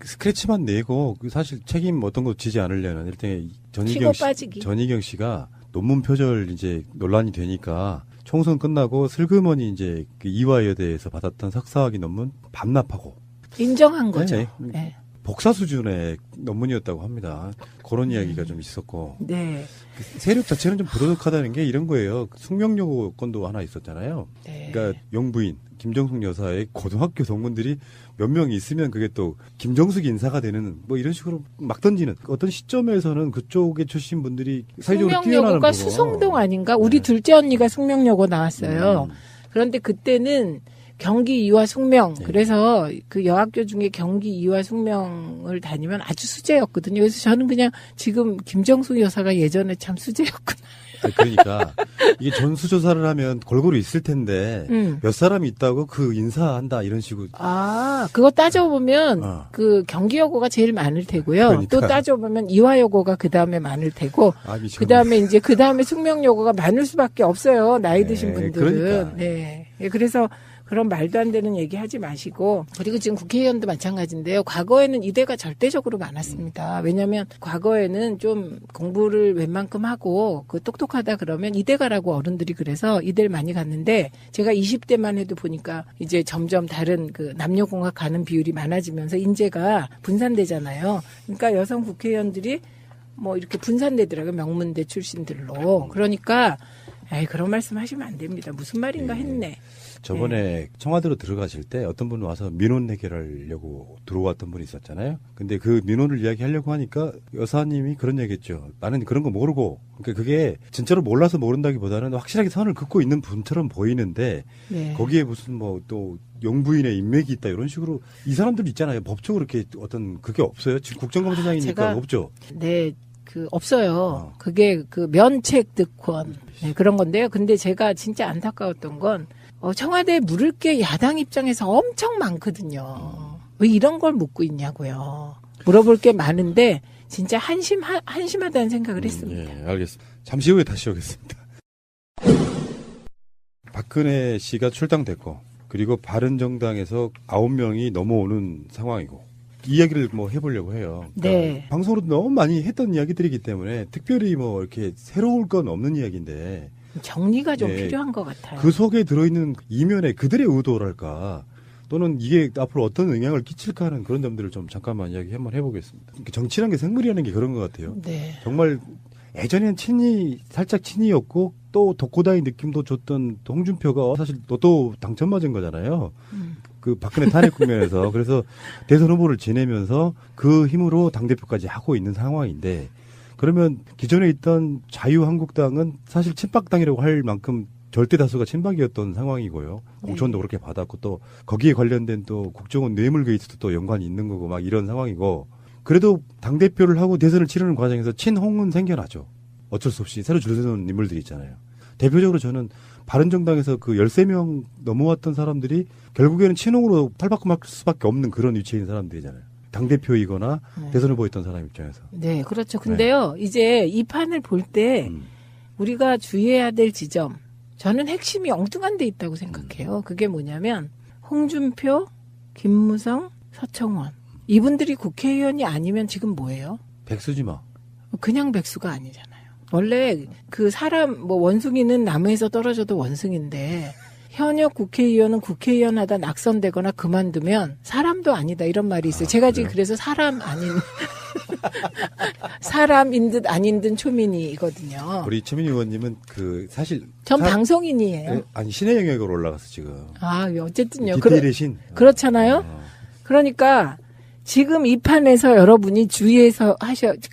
스크래치만 내고 사실 책임 어떤 거 지지 않으려는 일단 전희경 씨가 논문 표절 이제 논란이 되니까 총선 끝나고 슬그머니 이제 그 이화여대에서 받았던 석사학위 논문 반납하고 인정한 거죠. 네. 복사 수준의 논문이었다고 합니다. 그런 이야기가 좀 있었고. 네. 그 세력 자체는 좀 부도덕하다는 게 이런 거예요. 숙명여고 건도 하나 있었잖아요. 네. 그러니까 영부인 김정숙 여사의 고등학교 동문들이 몇 명 있으면 그게 또 김정숙 인사가 되는 뭐 이런 식으로 막 던지는 어떤 시점에서는 그쪽에 출신 분들이 사회적으로 뛰어나는 숙명여고가 수성동 아닌가? 우리 둘째 언니가 숙명여고 나왔어요. 그런데 그때는 경기 이화 숙명. 그래서 그 여학교 중에 경기 이화 숙명을 다니면 아주 수재였거든요. 그래서 저는 그냥 지금 김정숙 여사가 예전에 참 수재였구나. 그러니까 이게 전수조사를 하면 골고루 있을 텐데 몇 사람이 있다고 그 인사한다 이런 식으로. 그거 따져보면 그 경기여고가 제일 많을 테고요. 그러니까. 또 따져보면 이화여고가 그 다음에 많을 테고 그 다음에 이제 그 다음에 숙명여고가 많을 수밖에 없어요. 나이 드신 분들은. 그러니까. 네. 그래서 그런 말도 안 되는 얘기 하지 마시고 그리고 지금 국회의원도 마찬가지인데요. 과거에는 이대가 절대적으로 많았습니다. 왜냐하면 과거에는 좀 공부를 웬만큼 하고 그 똑똑하다 그러면 이대가라고 어른들이 그래서 이대를 많이 갔는데 제가 20대만 해도 보니까 이제 점점 다른 그 남녀공학 가는 비율이 많아지면서 인재가 분산되잖아요. 그러니까 여성 국회의원들이 뭐 이렇게 분산되더라고요. 명문대 출신들로. 그러니까 그런 말씀 하시면 안 됩니다. 무슨 말인가 했네. 저번에 청와대로 들어가실 때 어떤 분 와서 민원 해결하려고 들어왔던 분이 있었잖아요. 근데 그 민원을 이야기하려고 하니까 여사님이 그런 얘기했죠. 나는 그런 거 모르고. 그러니까 그게 진짜로 몰라서 모른다기보다는 확실하게 선을 긋고 있는 분처럼 보이는데 거기에 무슨 뭐 또 영부인의 인맥이 있다 이런 식으로 이 사람들 있잖아요. 법적으로 이렇게 어떤 그게 없어요. 지금 국정감사장이니까 없죠. 네. 없어요. 그게 그 면책 득권. 그런 건데요. 근데 제가 진짜 안타까웠던 건 청와대에 물을 게 야당 입장에서 엄청 많거든요. 왜 이런 걸 묻고 있냐고요. 물어볼 게 많은데 진짜 한심하다는 생각을 했습니다. 예, 알겠습니다. 잠시 후에 다시 오겠습니다. 박근혜 씨가 출당됐고 그리고 바른정당에서 9명이 넘어오는 상황이고 이 이야기를 뭐 해보려고 해요. 그러니까 방송으로 너무 많이 했던 이야기들이기 때문에 특별히 뭐 이렇게 새로울 건 없는 이야기인데 정리가 좀 필요한 것 같아요. 그 속에 들어있는 이면에 그들의 의도랄까 또는 이게 앞으로 어떤 영향을 끼칠까 하는 그런 점들을 좀 잠깐만 이야기 한번 해보겠습니다. 정치라는 게 생물이라는 게 그런 것 같아요. 정말 예전에는 살짝 친이였고 또 독고다이 느낌도 줬던 홍준표가 사실 또 당첨 맞은 거잖아요. 그 박근혜 탄핵 국면에서 그래서 대선 후보를 지내면서 그 힘으로 당대표까지 하고 있는 상황인데 그러면 기존에 있던 자유한국당은 사실 친박당이라고 할 만큼 절대 다수가 친박이었던 상황이고요. 공천도 그렇게 받았고 또 거기에 관련된 또 국정원 뇌물 게이트도 또 연관이 있는 거고 막 이런 상황이고 그래도 당대표를 하고 대선을 치르는 과정에서 친홍은 생겨나죠. 어쩔 수 없이 새로 줄서는 인물들이 있잖아요. 대표적으로 저는 바른정당에서 그 13명 넘어왔던 사람들이 결국에는 친홍으로 탈바꿈할 수밖에 없는 그런 위치에 있는 사람들이잖아요. 당대표이거나 대선 후보였던 사람 입장에서. 네, 그렇죠. 근데요, 이제 이 판을 볼 때 우리가 주의해야 될 지점, 저는 핵심이 엉뚱한 데 있다고 생각해요. 그게 뭐냐면 홍준표, 김무성, 서청원 이분들이 국회의원이 아니면 지금 뭐예요? 백수지 뭐. 그냥 백수가 아니잖아요. 원래 그 사람 뭐 원숭이는 나무에서 떨어져도 원숭인데 현역 국회의원은 국회의원 하다 낙선되거나 그만두면 사람도 아니다 이런 말이 있어요. 제가 지금 그래서 사람 아닌 사람인 듯 아닌 듯 초민이거든요. 우리 최민희 의원님은 그 사실 전 방송인이에요. 아니 신의 영역으로 올라갔어 지금. 아 어쨌든요. 디테일의 신. 그렇잖아요. 그러니까 지금 이 판에서 여러분이 주의해서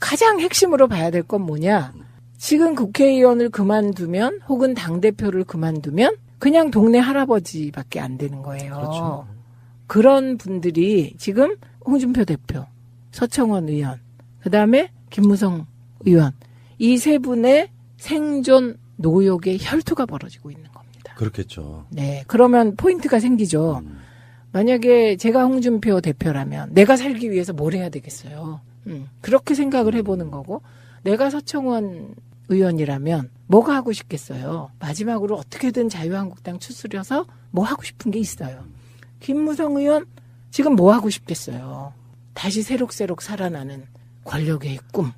가장 핵심으로 봐야 될 건 뭐냐. 지금 국회의원을 그만두면 혹은 당대표를 그만두면 그냥 동네 할아버지밖에 안 되는 거예요. 그렇죠. 그런 분들이 지금 홍준표 대표, 서청원 의원, 그다음에 김무성 의원 이 세 분의 생존 노역의 혈투가 벌어지고 있는 겁니다. 그렇겠죠. 네, 그러면 포인트가 생기죠. 만약에 제가 홍준표 대표라면 내가 살기 위해서 뭘 해야 되겠어요. 그렇게 생각을 해보는 거고 내가 서청원 의원이라면 뭐가 하고 싶겠어요. 마지막으로 어떻게든 자유한국당 추스려서 뭐 하고 싶은 게 있어요. 김무성 의원 지금 뭐 하고 싶겠어요. 다시 새록새록 살아나는 권력의 꿈.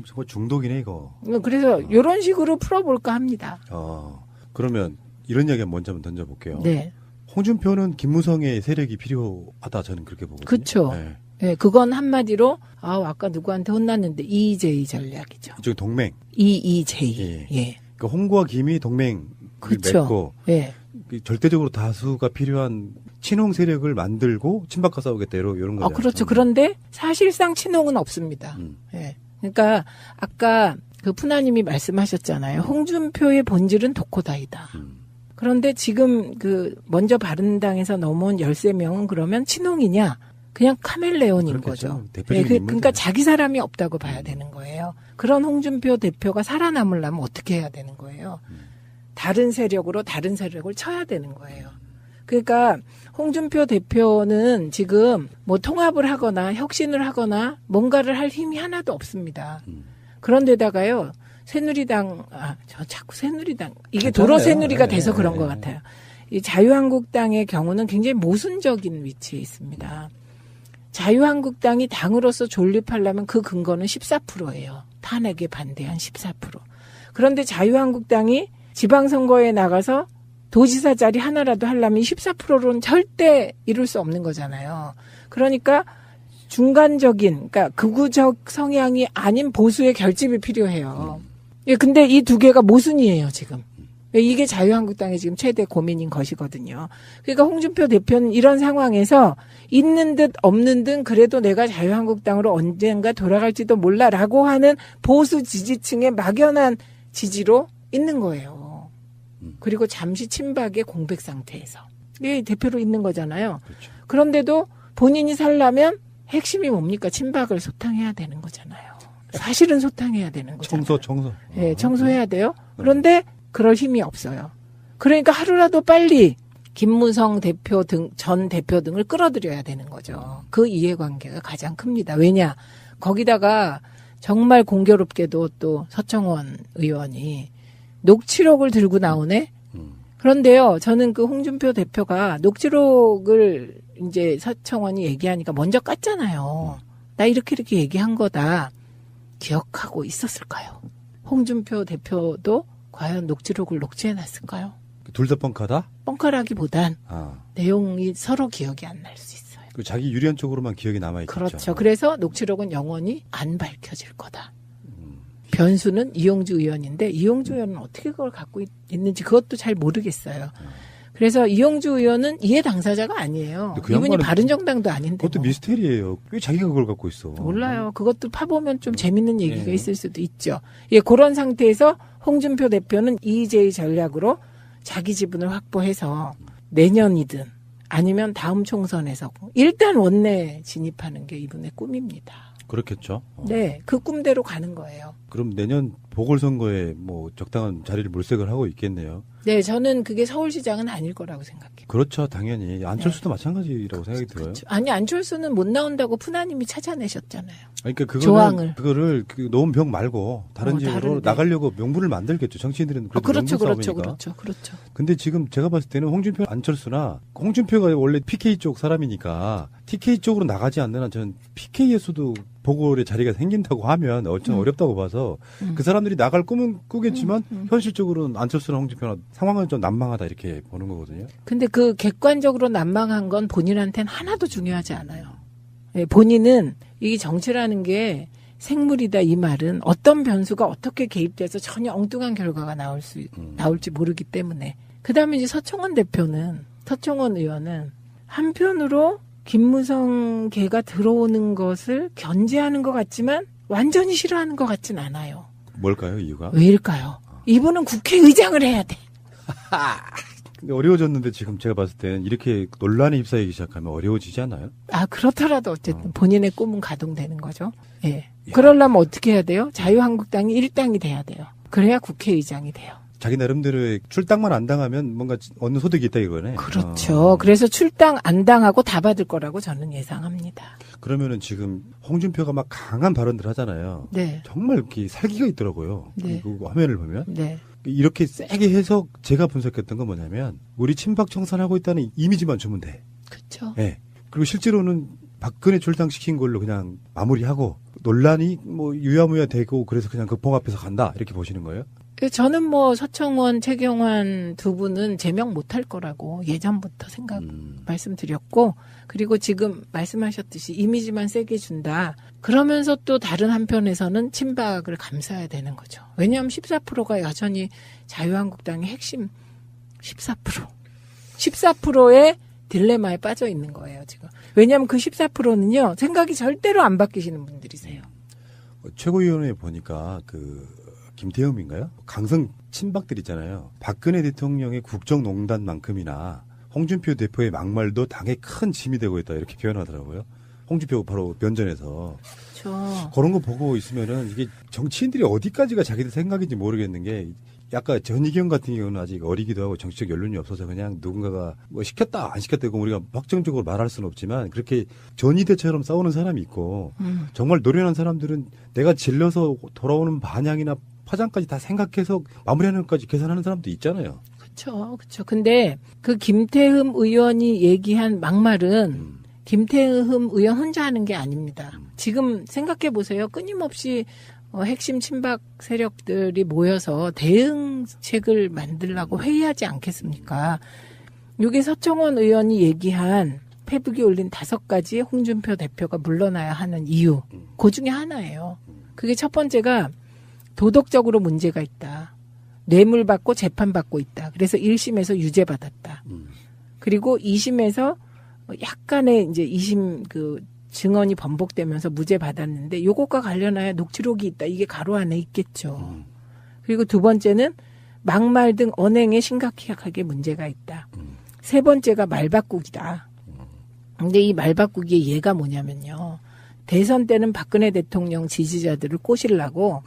저거 중독이네 이거. 그래서 이런 식으로 풀어볼까 합니다. 그러면 이런 이야기 먼저 한번 던져볼게요. 네. 홍준표는 김무성의 세력이 필요하다 저는 그렇게 보거든요. 그렇죠. 네. 네, 그건 한마디로 아까 누구한테 혼났는데 EJ 전략이죠. 이쪽 동맹. EEJ. 예. 그러니까 홍구와 김이 동맹을 그쵸. 맺고 예. 절대적으로 다수가 필요한 친홍 세력을 만들고 친박과 싸우겠다 이런 거죠. 그렇죠. 그런데 사실상 친홍은 없습니다. 예. 그러니까 아까 그 푸나님이 말씀하셨잖아요. 홍준표의 본질은 독호다이다. 그런데 지금 그 먼저 바른당에서 넘어온 13명은 그러면 친홍이냐? 그냥 카멜레온인 거죠. 네, 그러니까 자기 사람이 없다고 봐야 되는 거예요. 그런 홍준표 대표가 살아남으려면 어떻게 해야 되는 거예요? 다른 세력으로 다른 세력을 쳐야 되는 거예요. 그러니까 홍준표 대표는 지금 뭐 통합을 하거나 혁신을 하거나 뭔가를 할 힘이 하나도 없습니다. 그런데다가요. 새누리당, 자꾸 새누리당. 이게 도로 새누리가 돼서 그런 것 같아요. 이 자유한국당의 경우는 굉장히 모순적인 위치에 있습니다. 자유한국당이 당으로서 존립하려면 그 근거는 14%예요. 탄핵에 반대한 14%. 그런데 자유한국당이 지방선거에 나가서 도지사 자리 하나라도 하려면 14%로는 절대 이룰 수 없는 거잖아요. 그러니까 중간적인, 그러니까 극우적 성향이 아닌 보수의 결집이 필요해요. 예, 근데 이 두 개가 모순이에요, 지금. 이게 자유한국당의 지금 최대 고민인 것이거든요. 그러니까 홍준표 대표는 이런 상황에서 있는 듯 없는 듯 그래도 내가 자유한국당으로 언젠가 돌아갈지도 몰라라고 하는 보수 지지층의 막연한 지지로 있는 거예요. 그리고 잠시 친박의 공백 상태에서. 이게 대표로 있는 거잖아요. 그렇죠. 그런데도 본인이 살려면 핵심이 뭡니까? 친박을 소탕해야 되는 거잖아요. 사실은 소탕해야 되는 거잖아요. 청소. 네, 청소해야 돼요. 그런데 그럴 힘이 없어요. 그러니까 하루라도 빨리 김무성 대표 전 대표 등을 끌어들여야 되는 거죠. 그 이해관계가 가장 큽니다. 왜냐? 거기다가 정말 공교롭게도 또 서청원 의원이 녹취록을 들고 나오네? 그런데요, 저는 그 홍준표 대표가 녹취록을 이제 서청원이 얘기하니까 먼저 깠잖아요. 나 이렇게 얘기한 거다. 기억하고 있었을까요? 홍준표 대표도 과연 녹취록을 녹취해놨을까요? 둘 다 뻥카다? 뻥카라기보단 내용이 서로 기억이 안 날 수 있어요. 자기 유리한 쪽으로만 기억이 남아있겠죠. 그렇죠. 그래서 녹취록은 영원히 안 밝혀질 거다. 변수는 이용주 의원인데 이용주 의원은 어떻게 그걸 갖고 있는지 그것도 잘 모르겠어요. 그래서 이용주 의원은 이해 당사자가 아니에요. 이분이 바른정당도 아닌데. 그것도 미스테리예요. 왜 자기가 그걸 갖고 있어? 몰라요. 그것도 파보면 좀 재밌는 얘기가 있을 수도 있죠. 예, 그런 상태에서 홍준표 대표는 EJ 전략으로 자기 지분을 확보해서 내년이든 아니면 다음 총선에서 일단 원내 진입하는 게 이분의 꿈입니다. 그렇겠죠. 네, 그 꿈대로 가는 거예요. 그럼 내년 보궐선거에 뭐 적당한 자리를 물색을 하고 있겠네요. 네, 저는 그게 서울시장은 아닐 거라고 생각해요. 그렇죠, 당연히. 안철수도 마찬가지라고 생각이 들어요. 그렇죠. 아니, 안철수는 못 나온다고 푸나님이 찾아내셨잖아요. 그러니까 조항을. 그거를 놓은 병 말고 다른 지역으로 나가려고 명분을 만들겠죠. 정치인들은 그렇죠. 근데 지금 제가 봤을 때는 홍준표, 안철수나 홍준표가 원래 PK 쪽 사람이니까 TK 쪽으로 나가지 않는 한 저는 PK에서도 보궐의 자리가 생긴다고 하면 어쩌면 어렵다고 봐서 그 사람들이 나갈 꿈은 꾸겠지만 현실적으로는 안철수나 홍준표나 상황은 좀 난망하다 이렇게 보는 거거든요. 근데 그 객관적으로 난망한 건 본인한테는 하나도 중요하지 않아요. 예, 본인은 이 정치라는 게 생물이다 이 말은 어떤 변수가 어떻게 개입돼서 전혀 엉뚱한 결과가 나올지 모르기 때문에. 그다음에 이제 서청원 의원은 한편으로 김무성 계가 들어오는 것을 견제하는 것 같지만 완전히 싫어하는 것 같진 않아요. 뭘까요, 이유가? 왜일까요? 이분은 국회의장을 해야 돼. 근데 어려워졌는데 지금 제가 봤을 때는 이렇게 논란에 휩싸이기 시작하면 어려워지지 않아요? 그렇더라도 어쨌든 본인의 꿈은 가동되는 거죠. 예. 그러려면 어떻게 해야 돼요? 자유한국당이 1당이 돼야 돼요. 그래야 국회의장이 돼요. 자기 나름대로의 출당만 안 당하면 뭔가 얻는 소득이 있다 이거네. 그렇죠. 그래서 출당 안 당하고 다 받을 거라고 저는 예상합니다. 그러면은 지금 홍준표가 막 강한 발언들 하잖아요. 네. 정말 이렇게 살기가 있더라고요. 네. 그 화면을 보면. 네. 이렇게 세게 해서 제가 분석했던 건 뭐냐면 우리 친박 청산하고 있다는 이미지만 주면 돼. 그렇죠. 네. 그리고 실제로는 박근혜 출당시킨 걸로 그냥 마무리하고 논란이 뭐 유야무야 되고 그래서 그냥 그 봉합해서 간다 이렇게 보시는 거예요? 저는 서청원, 최경환 두 분은 제명 못할 거라고 예전부터 말씀드렸고, 그리고 지금 말씀하셨듯이 이미지만 세게 준다. 그러면서 또 다른 한편에서는 친박을 감싸야 되는 거죠. 왜냐하면 14%가 여전히 자유한국당의 핵심 14%의 딜레마에 빠져 있는 거예요, 지금. 왜냐하면 그 14%는요, 생각이 절대로 안 바뀌시는 분들이세요. 최고위원회에 보니까 김태흠인가요? 강성 친박들 있잖아요. 박근혜 대통령의 국정농단만큼이나 홍준표 대표의 막말도 당에 큰 짐이 되고 있다 이렇게 표현하더라고요. 홍준표 바로 면전에서. 그렇죠. 그런 거 보고 있으면은 이게 정치인들이 어디까지가 자기들 생각인지 모르겠는 게 약간 전희경 같은 경우는 아직 어리기도 하고 정치적 연륜이 없어서 그냥 누군가가 뭐 시켰다 안 시켰다 이거 우리가 확정적으로 말할 수는 없지만 그렇게 전희대처럼 싸우는 사람이 있고 정말 노련한 사람들은 내가 질러서 돌아오는 반향이나 파장까지 다 생각해서 마무리하는 것까지 계산하는 사람도 있잖아요. 그렇죠. 근데 그 김태흠 의원이 얘기한 막말은 김태흠 의원 혼자 하는 게 아닙니다. 지금 생각해 보세요. 끊임없이 핵심 친박 세력들이 모여서 대응책을 만들려고 회의하지 않겠습니까? 이게 서청원 의원이 얘기한 페북이 올린 5가지 홍준표 대표가 물러나야 하는 이유. 그 중에 하나예요. 그게 첫 번째가 도덕적으로 문제가 있다. 뇌물받고 재판받고 있다. 그래서 1심에서 유죄받았다. 그리고 2심에서 약간의 이제 2심 증언이 번복되면서 무죄 받았는데 요것과 관련하여 녹취록이 있다. 이게 가로 안에 있겠죠. 그리고 두 번째는 막말 등 언행에 심각하게 문제가 있다. 세 번째가 말바꾸기다. 근데 이 말바꾸기의 예가 뭐냐면요. 대선 때는 박근혜 대통령 지지자들을 꼬시려고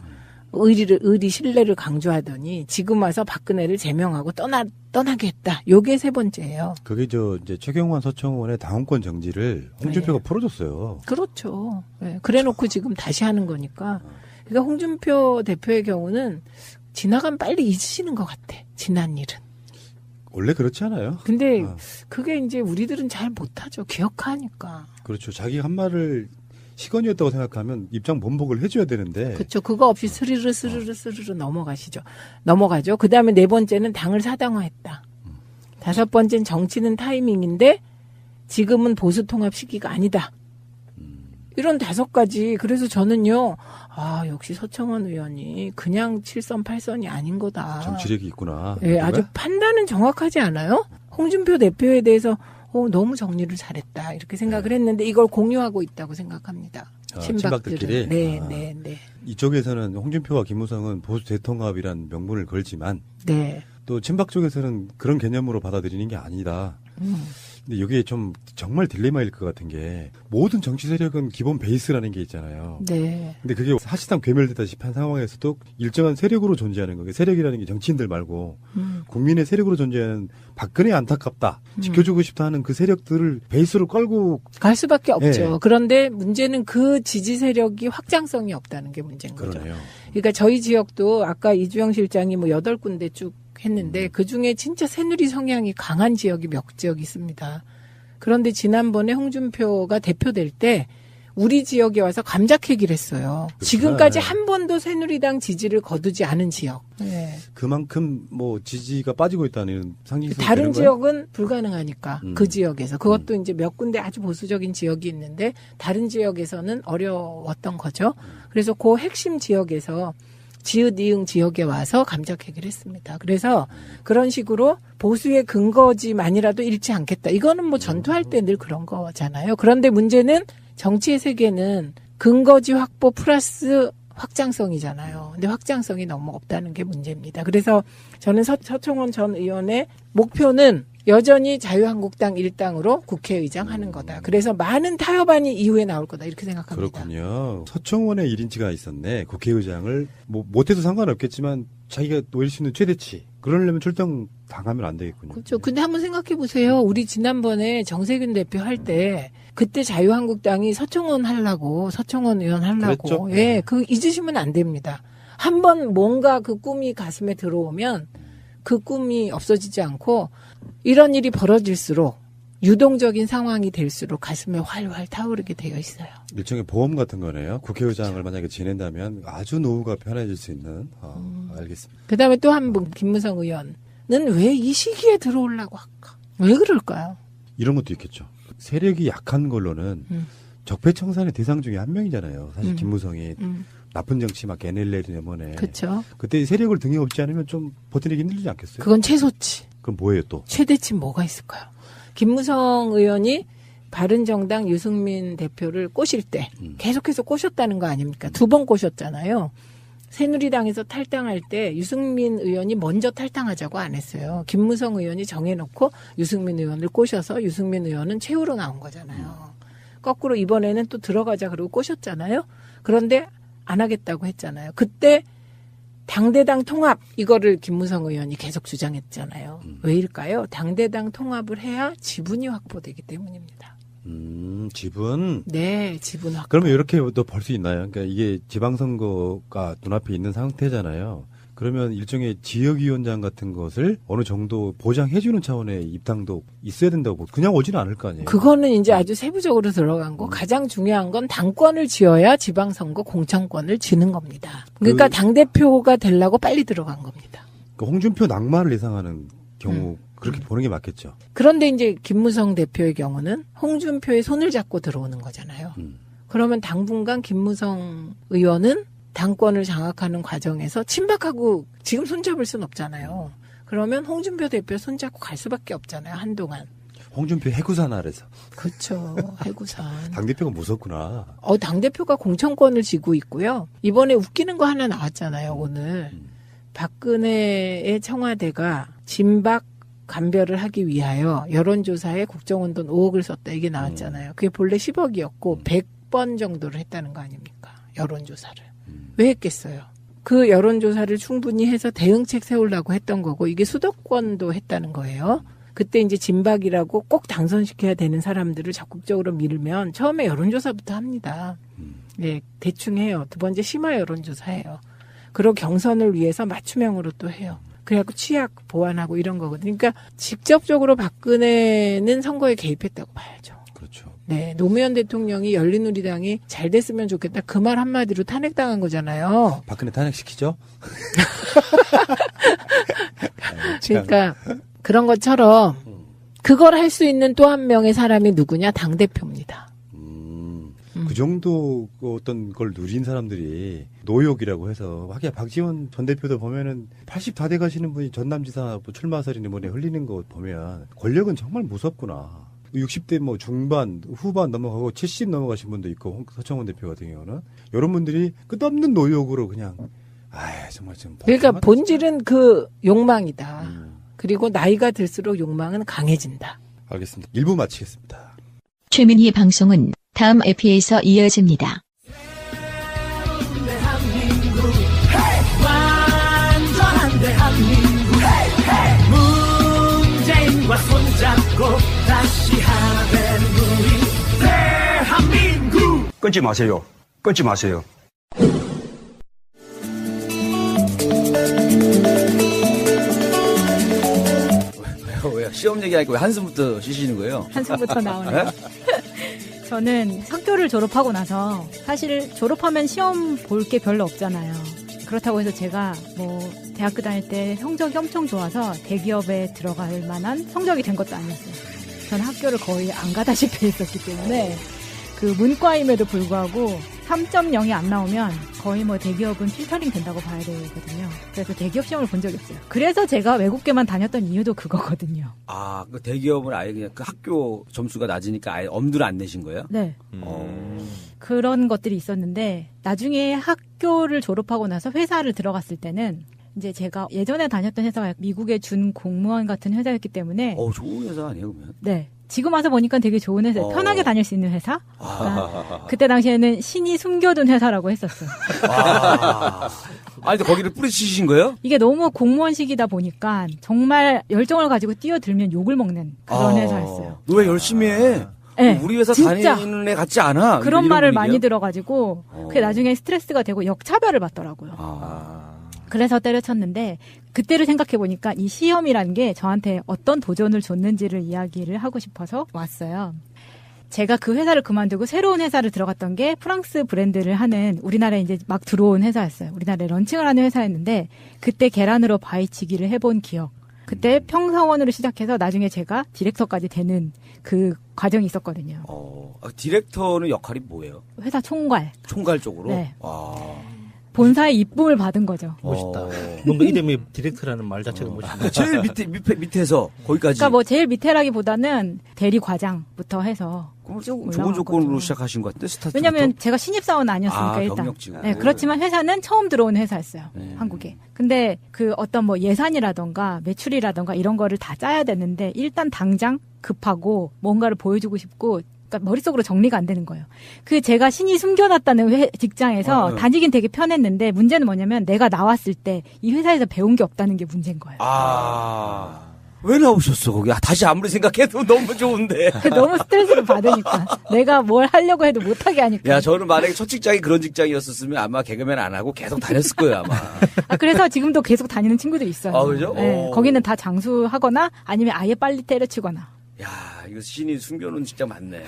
의리 신뢰를 강조하더니 지금 와서 박근혜를 제명하고 떠나게 했다. 요게 세 번째예요. 그게 이제 최경환 서청원의 당원권 정지를 홍준표가 풀어줬어요. 그렇죠. 네. 그래놓고 지금 다시 하는 거니까. 그러니까 홍준표 대표의 경우는 지나가면 빨리 잊으시는 것 같아. 지난 일은. 원래 그렇지 않아요? 근데 그게 이제 우리들은 잘 못하죠. 기억하니까. 그렇죠. 자기 한 말을 시건이었다고 생각하면 입장 번복을 해줘야 되는데. 그렇죠. 그거 없이 스르르 넘어가죠. 그 다음에 네 번째는 당을 사당화했다. 다섯 번째는 정치는 타이밍인데 지금은 보수 통합 시기가 아니다. 이런 5가지. 그래서 저는요. 역시 서청원 의원이 그냥 7선 8선이 아닌 거다. 정치력이 있구나. 예, 아주 판단은 정확하지 않아요? 홍준표 대표에 대해서 너무 정리를 잘했다 이렇게 생각을 했는데 이걸 공유하고 있다고 생각합니다. 친박들끼리. 네. 이쪽에서는 홍준표와 김무성은 보수 대통합이란 명분을 걸지만 네. 또 친박 쪽에서는 그런 개념으로 받아들이는 게 아니다. 근데 이게 좀 정말 딜레마일 것 같은 게 모든 정치 세력은 기본 베이스라는 게 있잖아요. 네. 근데 그게 사실상 괴멸되다시피 한 상황에서도 일정한 세력으로 존재하는 거예요. 세력이라는 게 정치인들 말고 국민의 세력으로 존재하는 박근혜 안타깝다. 지켜주고 싶다 하는 그 세력들을 베이스로 깔고 갈 수밖에 없죠. 네. 그런데 문제는 그 지지 세력이 확장성이 없다는 게 문제인 거죠. 그러네요. 그러니까 저희 지역도 아까 이주영 실장이 8군데 쭉 했는데 그중에 진짜 새누리 성향이 강한 지역이 몇 지역 있습니다. 그런데 지난번에 홍준표가 대표될 때 우리 지역에 와서 감자 캐기를 했어요. 지금까지 한 번도 새누리당 지지를 거두지 않은 지역. 네. 그만큼 뭐 지지가 빠지고 있다는 상징성이 다른 되는 거야? 지역은 불가능하니까 그 지역에서 그것도 이제 몇 군데 아주 보수적인 지역이 있는데 다른 지역에서는 어려웠던 거죠. 그래서 그 핵심 지역에서 지읒 이응 지역에 와서 감자 캐기를 했습니다. 그래서 그런 식으로 보수의 근거지만이라도 잃지 않겠다. 이거는 뭐 전투할 때 늘 그런 거잖아요. 그런데 문제는 정치의 세계는 근거지 확보 플러스 확장성이잖아요. 근데 확장성이 너무 없다는 게 문제입니다. 그래서 저는 서청원 전 의원의 목표는 여전히 자유한국당 일당으로 국회의장 하는 거다. 그래서 많은 타협안이 이후에 나올 거다. 이렇게 생각합니다. 그렇군요. 서청원의 1인치가 있었네. 국회의장을 뭐 못해도 상관없겠지만 자기가 노릴 수 있는 최대치. 그러려면 출당 당하면 안 되겠군요. 그렇죠. 근데 한번 생각해 보세요. 우리 지난번에 정세균 대표 할 때 그때 자유한국당이 서청원 의원 하려고. 그랬죠? 예, 그 잊으시면 안 됩니다. 한번 뭔가 그 꿈이 가슴에 들어오면 그 꿈이 없어지지 않고 이런 일이 벌어질수록 유동적인 상황이 될수록 가슴에 활활 타오르게 되어 있어요. 일종의 보험 같은 거네요. 국회의장을 만약에 지낸다면 아주 노후가 편해질 수 있는. 알겠습니다. 그다음에 또 한 분 김무성 의원은 왜 이 시기에 들어오려고 할까? 왜 그럴까요? 이런 것도 있겠죠. 세력이 약한 걸로는 적폐청산의 대상 중에 한 명이잖아요. 사실 김무성이 나쁜 정치 막 NLL 때문에. 그렇죠. 그때 세력을 등에 업지 않으면 좀 버티기 힘들지 않겠어요? 그건 최소치. 그럼 뭐예요 또? 최대치 뭐가 있을까요? 김무성 의원이 바른정당 유승민 대표를 꼬실 때 계속해서 꼬셨다는 거 아닙니까? 2번 꼬셨잖아요. 새누리당에서 탈당할 때 유승민 의원이 먼저 탈당하자고 안 했어요. 김무성 의원이 정해놓고 유승민 의원을 꼬셔서 유승민 의원은 최후로 나온 거잖아요. 거꾸로 이번에는 또 들어가자 그러고 꼬셨잖아요. 그런데 안 하겠다고 했잖아요. 그때 당대당 통합 이거를 김무성 의원이 계속 주장했잖아요. 왜일까요? 당대당 통합을 해야 지분이 확보되기 때문입니다. 지분? 네, 지분 확보. 그러면 이렇게도 볼 수 있나요? 그러니까 이게 지방선거가 눈앞에 있는 상태잖아요. 그러면 일종의 지역위원장 같은 것을 어느 정도 보장해주는 차원의 입당도 있어야 된다고 그냥 오지는 않을 거 아니에요? 그거는 이제 아주 세부적으로 들어간 거. 가장 중요한 건 당권을 쥐어야 지방선거 공천권을 쥐는 겁니다. 그러니까 당대표가 되려고 빨리 들어간 겁니다. 홍준표 낙마를 예상하는 경우 그렇게 보는 게 맞겠죠. 그런데 이제 김무성 대표의 경우는 홍준표의 손을 잡고 들어오는 거잖아요. 그러면 당분간 김무성 의원은 당권을 장악하는 과정에서 친박하고 지금 손잡을 순 없잖아요. 그러면 홍준표 대표 손잡고 갈 수밖에 없잖아요. 한동안. 홍준표 해구산 아래서. 그렇죠. 해구산. 당대표가 무섭구나. 당대표가 공천권을 쥐고 있고요. 이번에 웃기는 거 하나 나왔잖아요. 오늘. 박근혜의 청와대가 진박 감별을 하기 위하여 여론조사에 국정원 돈 5억을 썼다. 이게 나왔잖아요. 그게 본래 10억이었고 100번 정도를 했다는 거 아닙니까? 여론조사를. 왜 했겠어요? 그 여론조사를 충분히 해서 대응책 세우려고 했던 거고 이게 수도권도 했다는 거예요. 그때 이제 진박이라고 꼭 당선시켜야 되는 사람들을 적극적으로 밀면 처음에 여론조사부터 합니다. 네, 대충 해요. 두 번째 심화 여론조사해요. 그리고 경선을 위해서 맞춤형으로 또 해요. 그래갖고 취약 보완하고 이런 거거든요. 그러니까 직접적으로 박근혜는 선거에 개입했다고 봐야죠. 그렇죠. 네, 노무현 대통령이 열린우리당이 잘 됐으면 좋겠다. 그 말 한마디로 탄핵당한 거잖아요. 박근혜 탄핵시키죠? 그러니까 그런 것처럼 그걸 할 수 있는 또 한 명의 사람이 누구냐? 당대표입니다. 그 정도 어떤 걸 누린 사람들이 노욕이라고 해서 하기야 박지원 전 대표도 보면은 80 다 돼 가시는 분이 전남지사 출마설이니 뭐니 흘리는 거 보면 권력은 정말 무섭구나. 60대 뭐 중반, 후반 넘어가고 70 넘어가신 분도 있고 서청원 대표 같은 경우는 이런 분들이 끝없는 노욕으로 그냥 정말 좀 그러니까 본질은 그 욕망이다. 그리고 나이가 들수록 욕망은 강해진다. 알겠습니다. 1부 마치겠습니다. 최민희의 방송은 다음 에피에서 이어집니다. 완전한 대한민국 문재인과 손잡고 다시 하는 우리 대한민국 끊지 마세요. 끊지 마세요. 왜 시험 얘기하니까 왜 한숨부터 쉬시는 거예요? 한숨부터 나오네요. 저는 학교를 졸업하고 나서 사실 졸업하면 시험 볼 게 별로 없잖아요. 그렇다고 해서 제가 뭐 대학교 다닐 때 성적이 엄청 좋아서 대기업에 들어갈 만한 성적이 된 것도 아니었어요. 저는 학교를 거의 안 가다시피 했었기 때문에 그 문과임에도 불구하고 3.0이 안 나오면 거의 뭐 대기업은 필터링 된다고 봐야 되거든요. 그래서 대기업 시험을 본 적이 없어요. 그래서 제가 외국계만 다녔던 이유도 그거거든요. 아, 그 대기업은 아예 그냥 그 학교 점수가 낮으니까 아예 엄두를 안 내신 거예요? 네. 그런 것들이 있었는데 나중에 학교를 졸업하고 나서 회사를 들어갔을 때는 이제 제가 예전에 다녔던 회사가 미국의 준 공무원 같은 회사였기 때문에 좋은 회사 아니에요, 그러면? 네. 지금 와서 보니까 되게 좋은 회사예요. 편하게 다닐 수 있는 회사. 그때 당시에는 신이 숨겨둔 회사라고 했었어요. 아니, 근데 거기를 뿌리치신 거예요? 이게 너무 공무원식이다 보니까 정말 열정을 가지고 뛰어들면 욕을 먹는 그런 회사였어요. 너 왜 열심히 해? 네, 우리 회사 진짜. 다니는 애 같지 않아? 그런 말을 분위기야? 많이 들어가지고 그게 나중에 스트레스가 되고 역차별을 받더라고요. 그래서 때려쳤는데 그때를 생각해보니까 이 시험이라는 게 저한테 어떤 도전을 줬는지를 이야기를 하고 싶어서 왔어요. 제가 그 회사를 그만두고 새로운 회사를 들어갔던 게 프랑스 브랜드를 하는 우리나라에 이제 막 들어온 회사였어요. 우리나라에 런칭을 하는 회사였는데 그때 계란으로 바위치기를 해본 기억. 그때 평사원으로 시작해서 나중에 제가 디렉터까지 되는 그 과정이 있었거든요. 디렉터는 역할이 뭐예요? 회사 총괄. 총괄 쪽으로? 네. 본사의 이쁨을 받은 거죠. 멋있다. 뭔가 이름이 디렉터라는 말 자체가 멋있다. 제일 밑에서 거기까지. 그러니까 뭐 제일 밑에라기보다는 대리 과장부터 해서 좋은 조건으로 시작하신 것 같은데 스타트부터. 왜냐하면 제가 신입사원 아니었으니까 일단. 경력직으로. 네, 그렇지만 회사는 처음 들어온 회사였어요. 한국에. 근데 그 어떤 뭐 예산이라던가 매출이라던가 이런 거를 다 짜야 되는데 일단 당장 급하고 뭔가를 보여주고 싶고 그러니까 머릿속으로 정리가 안 되는 거예요. 그 제가 신이 숨겨놨다는 직장에서 다니긴 되게 편했는데 문제는 뭐냐면 내가 나왔을 때 이 회사에서 배운 게 없다는 게 문제인 거예요. 왜 나오셨어 거기? 다시 아무리 생각해도 너무 좋은데. 너무 스트레스를 받으니까. 내가 뭘 하려고 해도 못하게 하니까. 야, 저는 만약에 첫 직장이 그런 직장이었었으면 아마 개그맨 안 하고 계속 다녔을 거예요 아마. 그래서 지금도 계속 다니는 친구들이 있어요. 그죠? 네, 거기는 다 장수하거나 아니면 아예 빨리 때려치거나. 야, 이거 신이 숨겨놓은 직장 맞네.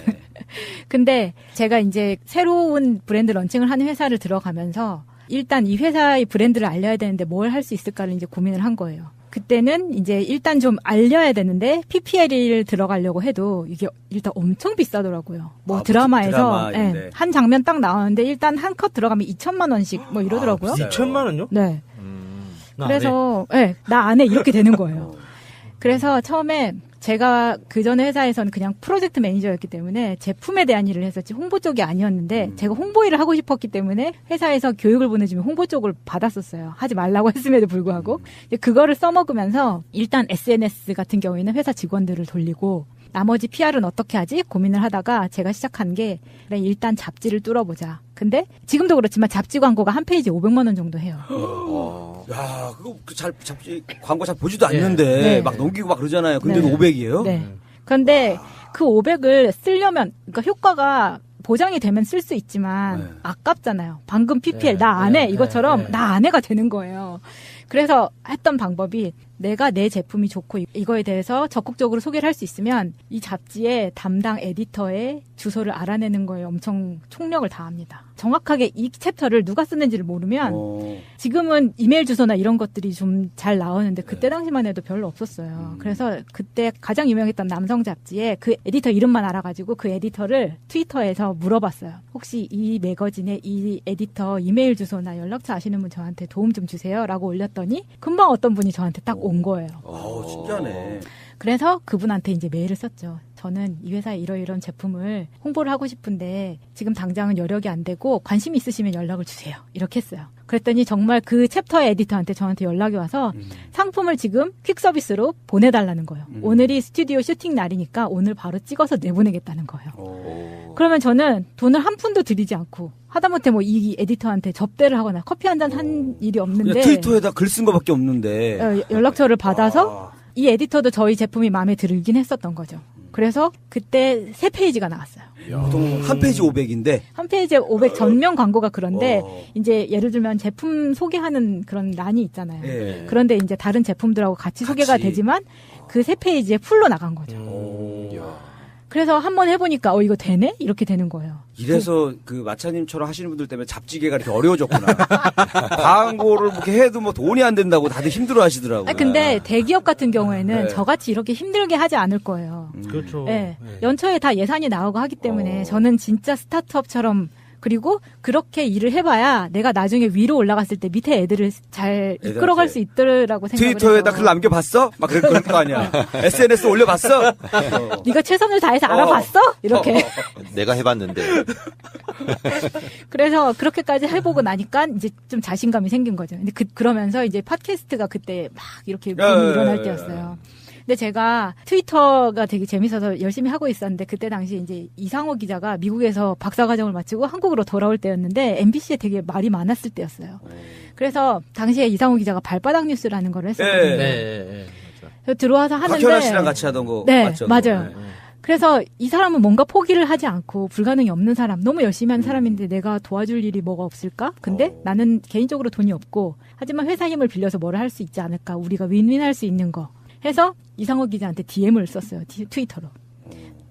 근데 제가 이제 새로운 브랜드 런칭을 하는 회사를 들어가면서 일단 이 회사의 브랜드를 알려야 되는데 뭘 할 수 있을까를 이제 고민을 한 거예요. 그때는 이제 일단 좀 알려야 되는데 PPL을 들어가려고 해도 이게 일단 엄청 비싸더라고요. 뭐 드라마에서 한 장면 딱 나오는데 일단 한 컷 들어가면 2천만 원씩 뭐 이러더라고요. 2천만 원요? 네. 그래서 나 안 해 이렇게 되는 거예요. 그래서 처음에 제가 그 전에 회사에서는 그냥 프로젝트 매니저였기 때문에 제품에 대한 일을 했었지 홍보 쪽이 아니었는데 제가 홍보 일을 하고 싶었기 때문에 회사에서 교육을 보내주면 홍보 쪽을 받았었어요. 하지 말라고 했음에도 불구하고 그거를 써먹으면서 일단 SNS 같은 경우에는 회사 직원들을 돌리고 나머지 PR은 어떻게 하지? 고민을 하다가 제가 시작한 게 그래, 일단 잡지를 뚫어보자. 근데 지금도 그렇지만 잡지 광고가 한 페이지 500만 원 정도 해요. 야, 그거 잡지 광고 잘 보지도 않는데 막 넘기고 막 그러잖아요. 근데도 500이에요? 네. 그런데 그 500을 쓰려면 그러니까 효과가 보장이 되면 쓸 수 있지만 아깝잖아요. 방금 PPL 나 안 해 이것처럼 나 안 해가 되는 거예요. 그래서 했던 방법이 내가 내 제품이 좋고 이거에 대해서 적극적으로 소개를 할 수 있으면 이 잡지의 담당 에디터의 주소를 알아내는 거에 엄청 총력을 다합니다. 정확하게 이 챕터를 누가 쓰는지를 모르면 지금은 이메일 주소나 이런 것들이 좀 잘 나오는데 그때 당시만 해도 별로 없었어요. 그래서 그때 가장 유명했던 남성 잡지에 그 에디터 이름만 알아가지고 그 에디터를 트위터에서 물어봤어요. 혹시 이 매거진에 이 에디터 이메일 주소나 연락처 아시는 분 저한테 도움 좀 주세요 라고 올렸더니 금방 어떤 분이 저한테 딱 온 거예요. 신기하네. 그래서 그분한테 이제 메일을 썼죠. 저는 이 회사에 이러이런 제품을 홍보를 하고 싶은데 지금 당장은 여력이 안 되고 관심이 있으시면 연락을 주세요. 이렇게 했어요. 그랬더니 정말 그 챕터의 에디터한테 저한테 연락이 와서 상품을 지금 퀵 서비스로 보내달라는 거예요. 오늘이 스튜디오 슈팅 날이니까 오늘 바로 찍어서 내보내겠다는 거예요. 그러면 저는 돈을 한 푼도 들이지 않고 하다못해 뭐 이 에디터한테 접대를 하거나 커피 한 잔 한 일이 없는데 트위터에다 글 쓴 거밖에 없는데 연락처를 받아서 이 에디터도 저희 제품이 마음에 들긴 했었던 거죠. 그래서 그때 3페이지가 나왔어요. 보통 한 페이지 500인데 한 페이지에 500 전면 광고가 그런데 이제 예를 들면 제품 소개하는 그런 란이 있잖아요. 그런데 이제 다른 제품들하고 같이 소개가 되지만 그 세 페이지에 풀로 나간 거죠. 그래서 한번 해보니까 이거 되네? 이렇게 되는 거예요. 이래서 그 마차님처럼 하시는 분들 때문에 잡지계가 이렇게 어려워졌구나. 광고를 이렇게 해도 뭐 돈이 안 된다고 다들 힘들어 하시더라고요. 근데 대기업 같은 경우에는 네. 저같이 이렇게 힘들게 하지 않을 거예요. 그렇죠. 네. 연초에 다 예산이 나오고 하기 때문에 저는 진짜 스타트업처럼 그리고 그렇게 일을 해봐야 내가 나중에 위로 올라갔을 때 밑에 애들을 잘 이끌어갈 수 있더라고 생각을 해서. 트위터에다 글 남겨봤어? 막 그럴 거 아니야. SNS 올려봤어? 네가 최선을 다해서 알아봤어? 이렇게. 내가 해봤는데. 그래서 그렇게까지 해보고 나니까 이제 좀 자신감이 생긴 거죠. 근데 그러면서 이제 팟캐스트가 그때 막 이렇게 붐이 일어날 때였어요. 근데 제가 트위터가 되게 재밌어서 열심히 하고 있었는데 그때 당시 이제 이상호 기자가 미국에서 박사과정을 마치고 한국으로 돌아올 때였는데 MBC에 되게 말이 많았을 때였어요. 그래서 당시에 이상호 기자가 발바닥 뉴스라는 걸 했었거든요. 그래서 들어와서 하는데 박현아 씨랑 같이 하던 거 네, 맞죠? 맞아요. 그래서 이 사람은 뭔가 포기를 하지 않고 불가능이 없는 사람, 너무 열심히 하는 사람인데 내가 도와줄 일이 뭐가 없을까? 근데 나는 개인적으로 돈이 없고 하지만 회사 힘을 빌려서 뭘 할 수 있지 않을까? 우리가 윈윈할 수 있는 거. 해서 이상호 기자한테 DM을 썼어요. 트위터로.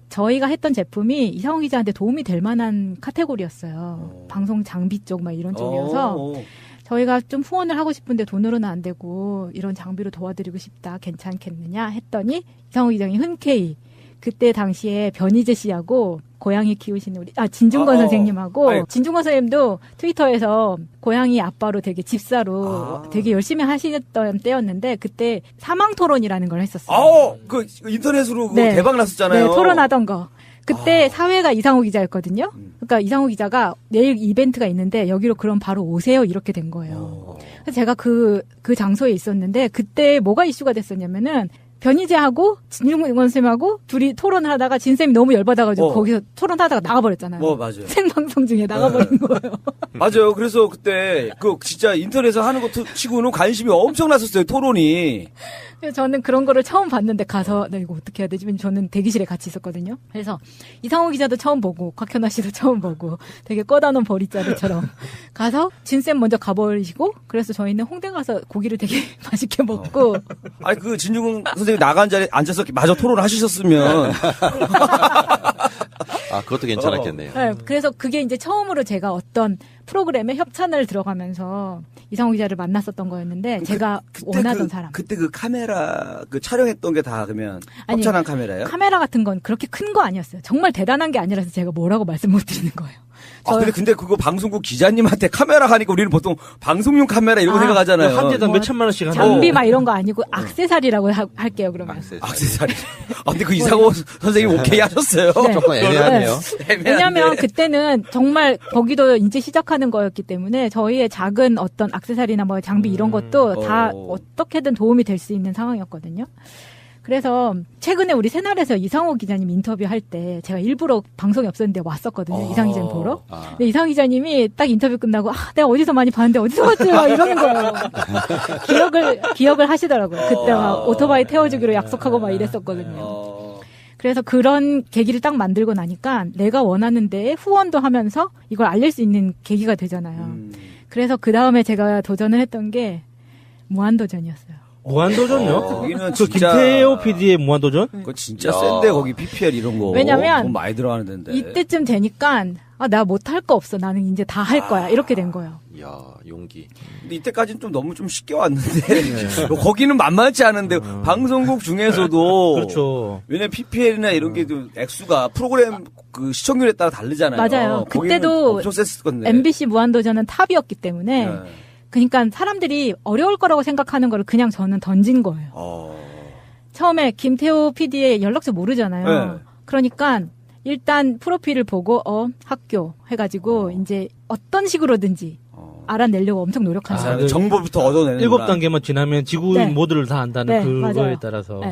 저희가 했던 제품이 이상호 기자한테 도움이 될 만한 카테고리였어요. 방송 장비 쪽 막 이런 쪽이어서 저희가 좀 후원을 하고 싶은데 돈으로는 안 되고 이런 장비로 도와드리고 싶다. 괜찮겠느냐 했더니 이상호 기자님 흔쾌히 그때 당시에 변희재 씨하고 고양이 키우시는 진중권 선생님하고 진중권 선생님도 트위터에서 고양이 아빠로 되게 집사로 되게 열심히 하시던 때였는데 그때 사망 토론이라는 걸 했었어요. 그 인터넷으로 네. 대박 났었잖아요. 네, 토론하던 거. 그때 사회가 이상호 기자였거든요. 그러니까 이상호 기자가 내일 이벤트가 있는데 여기로 그럼 바로 오세요 이렇게 된 거예요. 그래서 제가 그 장소에 있었는데 그때 뭐가 이슈가 됐었냐면은 변희재하고 진중권 선생님하고 둘이 토론을 하다가 진쌤이 너무 열받아가지고 거기서 토론하다가 나가버렸잖아요. 맞아요. 생방송 중에 나가버린 거예요. 맞아요. 그래서 그때 진짜 인터넷에서 하는 것 치고는 관심이 엄청났었어요. 토론이. 그래서 저는 그런 거를 처음 봤는데 가서 나 이거 어떻게 해야 되지? 저는 대기실에 같이 있었거든요. 그래서 이상호 기자도 처음 보고 곽현아 씨도 처음 보고 되게 꺼다놓은 보리자루처럼 가서 진쌤 먼저 가버리시고 그래서 저희는 홍대 가서 고기를 되게 맛있게 먹고 아니 그 진중권 선생님 나간 자리에 앉아서 마저 토론을 하시셨으면 그것도 괜찮았겠네요. 네, 그래서 그게 이제 처음으로 제가 어떤 프로그램에 협찬을 들어가면서 이상호 기자를 만났었던 거였는데 제가 원하던 사람. 그때 그 카메라 촬영했던 게 다 그러면 협찬한 카메라예요? 카메라 같은 건 그렇게 큰 거 아니었어요. 정말 대단한 게 아니라서 제가 뭐라고 말씀 못 드리는 거예요. 근데 그거 방송국 기자님한테 카메라 하니까 우리는 보통 방송용 카메라 이런 거 생각하잖아요. 한 대당 몇 천만 원씩 하는 장비 막 이런 거 아니고 악세사리라고 할게요, 그러면. 악세사리. 근데 그 이상호 선생님 오케이 하셨어요. 네. 조금 애매하네요. 왜냐면 그때는 정말 거기도 이제 시작하는 거였기 때문에 저희의 작은 어떤 악세사리나 뭐 장비 이런 것도 다 어떻게든 도움이 될 수 있는 상황이었거든요. 그래서 최근에 우리 새날에서 이상호 기자님 인터뷰할 때 제가 일부러 방송이 없었는데 왔었거든요. 이상 기자님 보러. 근데 이상 기자님이 딱 인터뷰 끝나고 내가 어디서 많이 봤는데 어디서 봤지? 막 이러는 거예요. 기억을 하시더라고요. 그때 막 오토바이 태워주기로 약속하고 막 이랬었거든요. 그래서 그런 계기를 딱 만들고 나니까 내가 원하는 데에 후원도 하면서 이걸 알릴 수 있는 계기가 되잖아요. 그래서 그 다음에 제가 도전을 했던 게 무한도전이었어요. 무한도전요? 거기는 그 진짜 김태호 PD의 무한도전? 그거 진짜 센데 거기 PPL 이런 거. 왜냐면 돈 많이 들어가는 데인데. 이때쯤 되니까 나 못할 거 없어. 나는 이제 다 할 거야. 이렇게 된 거예요. 이야, 용기. 근데 이때까지는 좀 너무 좀 쉽게 왔는데 거기는 만만치 않은데 방송국 중에서도 그렇죠. 왜냐면 PPL이나 이런 게 좀 액수가 프로그램 그 시청률에 따라 다르잖아요. 맞아요. 거기는 그때도 엄청 셌을 건데. MBC 무한도전은 탑이었기 때문에 그러니까 사람들이 어려울 거라고 생각하는 거를 그냥 저는 던진 거예요. 처음에 김태호 PD의 연락처 모르잖아요. 그러니까 일단 프로필을 보고 학교 해가지고 이제 어떤 식으로든지 알아내려고 엄청 노력하는 거예요. 정보부터 얻어내는 7단계만 지나면 지구인 모두를 다 안다는 그거에 맞아요. 따라서.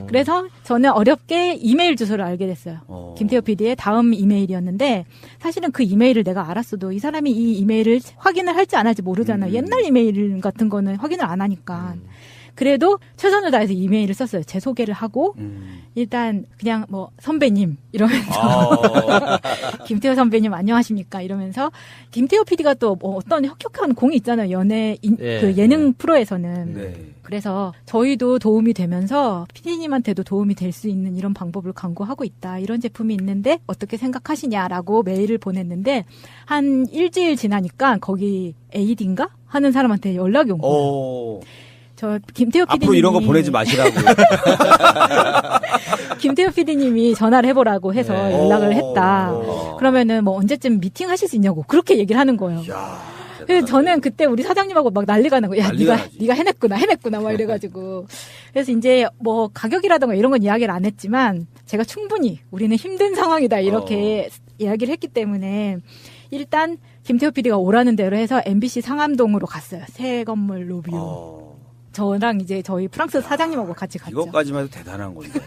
그래서 저는 어렵게 이메일 주소를 알게 됐어요. 김태호 PD의 다음 이메일이었는데 사실은 그 이메일을 내가 알았어도 이 사람이 이 이메일을 확인을 할지 안 할지 모르잖아요. 옛날 이메일 같은 거는 확인을 안 하니까. 그래도 최선을 다해서 이메일을 썼어요. 제 소개를 하고 일단 그냥 뭐 선배님 이러면서 김태호 선배님 안녕하십니까 이러면서 김태호 PD가 또 뭐 어떤 혁혁한 공이 있잖아요. 그 예능 프로에서는. 그래서 저희도 도움이 되면서 PD님한테도 도움이 될 수 있는 이런 방법을 강구하고 있다. 이런 제품이 있는데 어떻게 생각하시냐라고 메일을 보냈는데 한 일주일 지나니까 거기 AD인가 하는 사람한테 연락이 온 거예요. 저 김태호 PD님이 앞으로 이런 거 보내지 마시라고. 김태호 PD님이 전화를 해보라고 해서 연락을 했다. 그러면은 뭐 언제쯤 미팅 하실 수 있냐고 그렇게 얘기를 하는 거예요. 그래서 저는 그때 우리 사장님하고 막 난리가 난 거예요. 야, 네가 해냈구나 막 이래가지고. 그래서 이제 뭐 가격이라던가 이런 건 이야기를 안 했지만 제가 충분히 우리는 힘든 상황이다 이렇게 이야기를 했기 때문에 일단 김태호 PD가 오라는 대로 해서 MBC 상암동으로 갔어요. 새 건물 로비로. 저랑 이제 저희 프랑스 사장님하고 같이 갔죠. 이것까지만 해도 대단한 건데.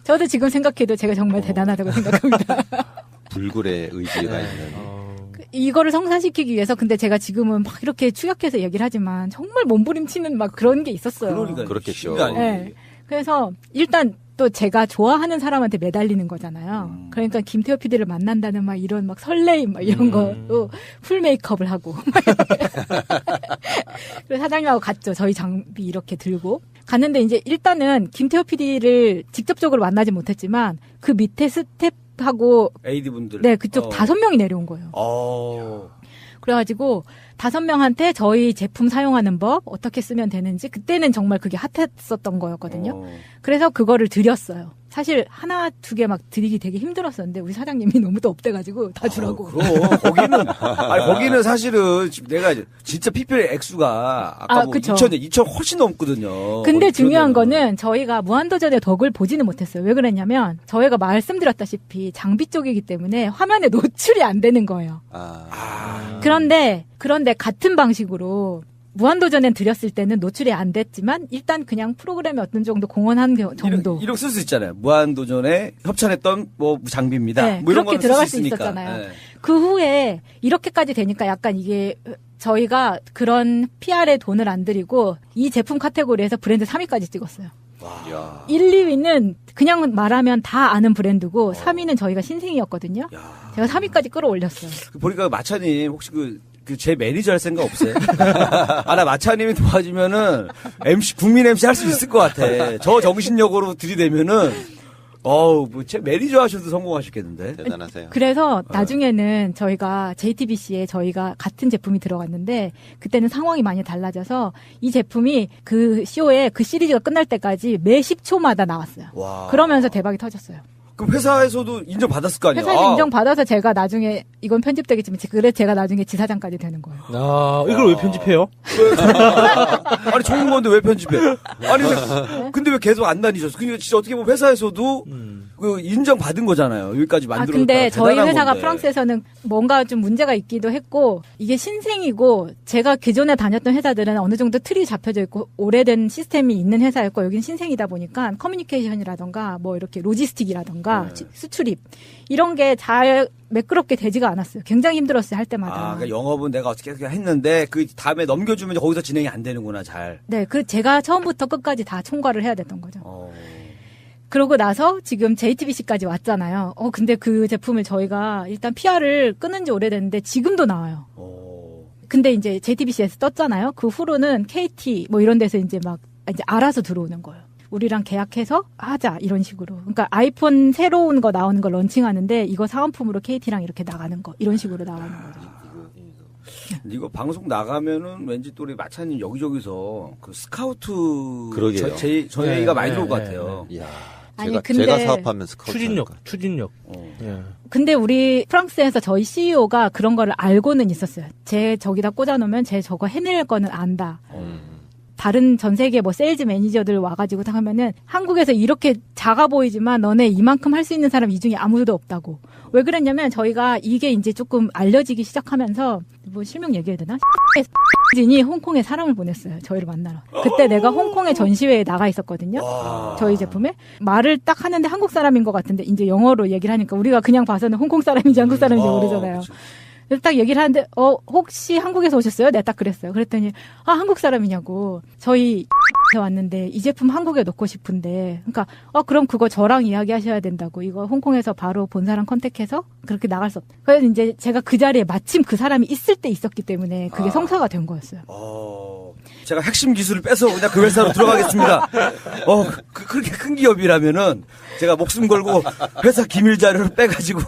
저도 지금 생각해도 제가 정말 대단하다고 생각합니다. 불굴의 의지가 있는. 이거를 성사시키기 위해서 근데 제가 지금은 막 이렇게 축약해서 얘기를 하지만 정말 몸부림치는 막 그런 게 있었어요. 그러니까 그렇겠죠. 네. 그래서 일단 또 제가 좋아하는 사람한테 매달리는 거잖아요. 그러니까 김태호 PD를 만난다는 막 이런 막 설레임 막 이런 거도 풀 메이크업을 하고. 그래서 사장님하고 갔죠. 저희 장비 이렇게 들고. 갔는데 이제 일단은 김태호 PD를 직접적으로 만나지 못했지만 그 밑에 스텝하고 AD분들. 네, 그쪽 5명이 내려온 거예요. 그래가지고 5명한테 저희 제품 사용하는 법 어떻게 쓰면 되는지 그때는 정말 그게 핫했었던 거였거든요. 그래서 그거를 드렸어요. 사실 하나, 두 개 막 드리기 되게 힘들었었는데 우리 사장님이 너무 또 없대가지고 다 주라고. 그럼 거기는 사실은 내가 진짜 PPL 액수가 아까 뭐 2,000 훨씬 넘거든요. 근데 중요한 거는 저희가 무한도전의 덕을 보지는 못했어요. 왜 그랬냐면 저희가 말씀드렸다시피 장비 쪽이기 때문에 화면에 노출이 안 되는 거예요. 그런데 같은 방식으로 무한도전엔 드렸을 때는 노출이 안 됐지만 일단 그냥 프로그램에 어떤 정도 공헌한 정도. 이렇게 쓸 수 있잖아요. 무한도전에 협찬했던 뭐 장비입니다. 네, 뭐 이런 그렇게 들어갈 수 있었잖아요. 네. 그 후에 이렇게까지 되니까 약간 이게 저희가 그런 PR에 돈을 안 들이고 이 제품 카테고리에서 브랜드 3위까지 찍었어요. 와. 1, 2위는 그냥 말하면 다 아는 브랜드고 3위는 저희가 신생이었거든요. 제가 3위까지 끌어올렸어요. 보니까 마차님 혹시 제 매니저 할 생각 없어요? 나 마차님이 도와주면은 국민 MC 할 수 있을 것 같아. 저 정신력으로 들이대면은, 제 매니저 하셔도 성공하셨겠는데. 대단하세요. 그래서 나중에는 저희가 JTBC에 저희가 같은 제품이 들어갔는데, 그때는 상황이 많이 달라져서 이 제품이 그 쇼에 그 시리즈가 끝날 때까지 매 10초마다 나왔어요. 와. 그러면서 대박이 터졌어요. 그럼 회사에서도 인정받았을 거 아니에요? 회사에서 인정받아서 제가 나중에 이건 편집되겠지만 그래서 제가 나중에 지사장까지 되는 거예요. 이걸 왜 편집해요? 아니 좋은 건데 왜 편집해? 아니 근데 왜 계속 안 다니셨어? 그러니까 진짜 어떻게 보면 회사에서도 그 인정받은 거잖아요. 여기까지 만들었다. 근데 저희 회사가 건데. 프랑스에서는 뭔가 좀 문제가 있기도 했고 이게 신생이고 제가 기존에 다녔던 회사들은 어느 정도 틀이 잡혀져 있고 오래된 시스템이 있는 회사였고 여기는 신생이다 보니까 커뮤니케이션이라던가 뭐 이렇게 로지스틱이라던가 수출입 이런 게 잘 매끄럽게 되지가 않았어요. 굉장히 힘들었어요 할 때마다. 그러니까 영업은 내가 어떻게 했는데 그 다음에 넘겨주면 거기서 진행이 안 되는구나 잘. 네, 제가 처음부터 끝까지 다 총괄을 해야 됐던 거죠. 그러고 나서 지금 JTBC까지 왔잖아요. 근데 그 제품을 저희가 일단 PR을 끊은 지 오래됐는데 지금도 나와요. 근데 이제 JTBC에서 떴잖아요. 그 후로는 KT 뭐 이런 데서 이제 알아서 들어오는 거예요. 우리랑 계약해서 하자 이런 식으로. 그러니까 아이폰 새로운 거 나오는 거 런칭하는데 이거 사은품으로 KT랑 이렇게 나가는 거 이런 식으로 나가는 거죠. 이거 방송 나가면은 왠지 또 우리 마차님 여기저기서 그 스카우트 저희가 많이 들어올 것 같아요. 제가 사업하면 스카우트 추진력. 근데 우리 프랑스에서 저희 CEO가 그런 거를 알고는 있었어요. 제 저기다 꽂아놓으면 제 저거 해낼 거는 안다. 다른 전 세계 뭐 세일즈 매니저들 와가지고 딱 하면은 한국에서 이렇게 작아 보이지만 너네 이만큼 할 수 있는 사람 이 중에 아무도 없다고. 왜 그랬냐면 저희가 이게 이제 조금 알려지기 시작하면서 뭐 실명 얘기해야 되나? 진이 홍콩에 사람을 보냈어요. 저희를 만나러. 그때 내가 홍콩에 전시회에 나가 있었거든요. 저희 제품에. 말을 딱 하는데 한국 사람인 것 같은데 이제 영어로 얘기를 하니까 우리가 그냥 봐서는 홍콩 사람인지 한국 사람인지 모르잖아요. 그래서 딱 얘기를 하는데 혹시 한국에서 오셨어요? 내가 딱 그랬어요. 그랬더니 한국 사람이냐고. 저희 왔는데 이 제품 한국에 넣고 싶은데 그러니까 그럼 그거 저랑 이야기하셔야 된다고. 이거 홍콩에서 바로 본사랑 컨택해서 그렇게 나갈 수 없다. 그래서 이제 제가 그 자리에 마침 그 사람이 있을 때 있었기 때문에 그게 성사가 된 거였어요. 제가 핵심 기술을 빼서 그냥 그 회사로 들어가겠습니다. 그렇게 큰 기업이라면은 제가 목숨 걸고 회사 기밀 자료를 빼가지고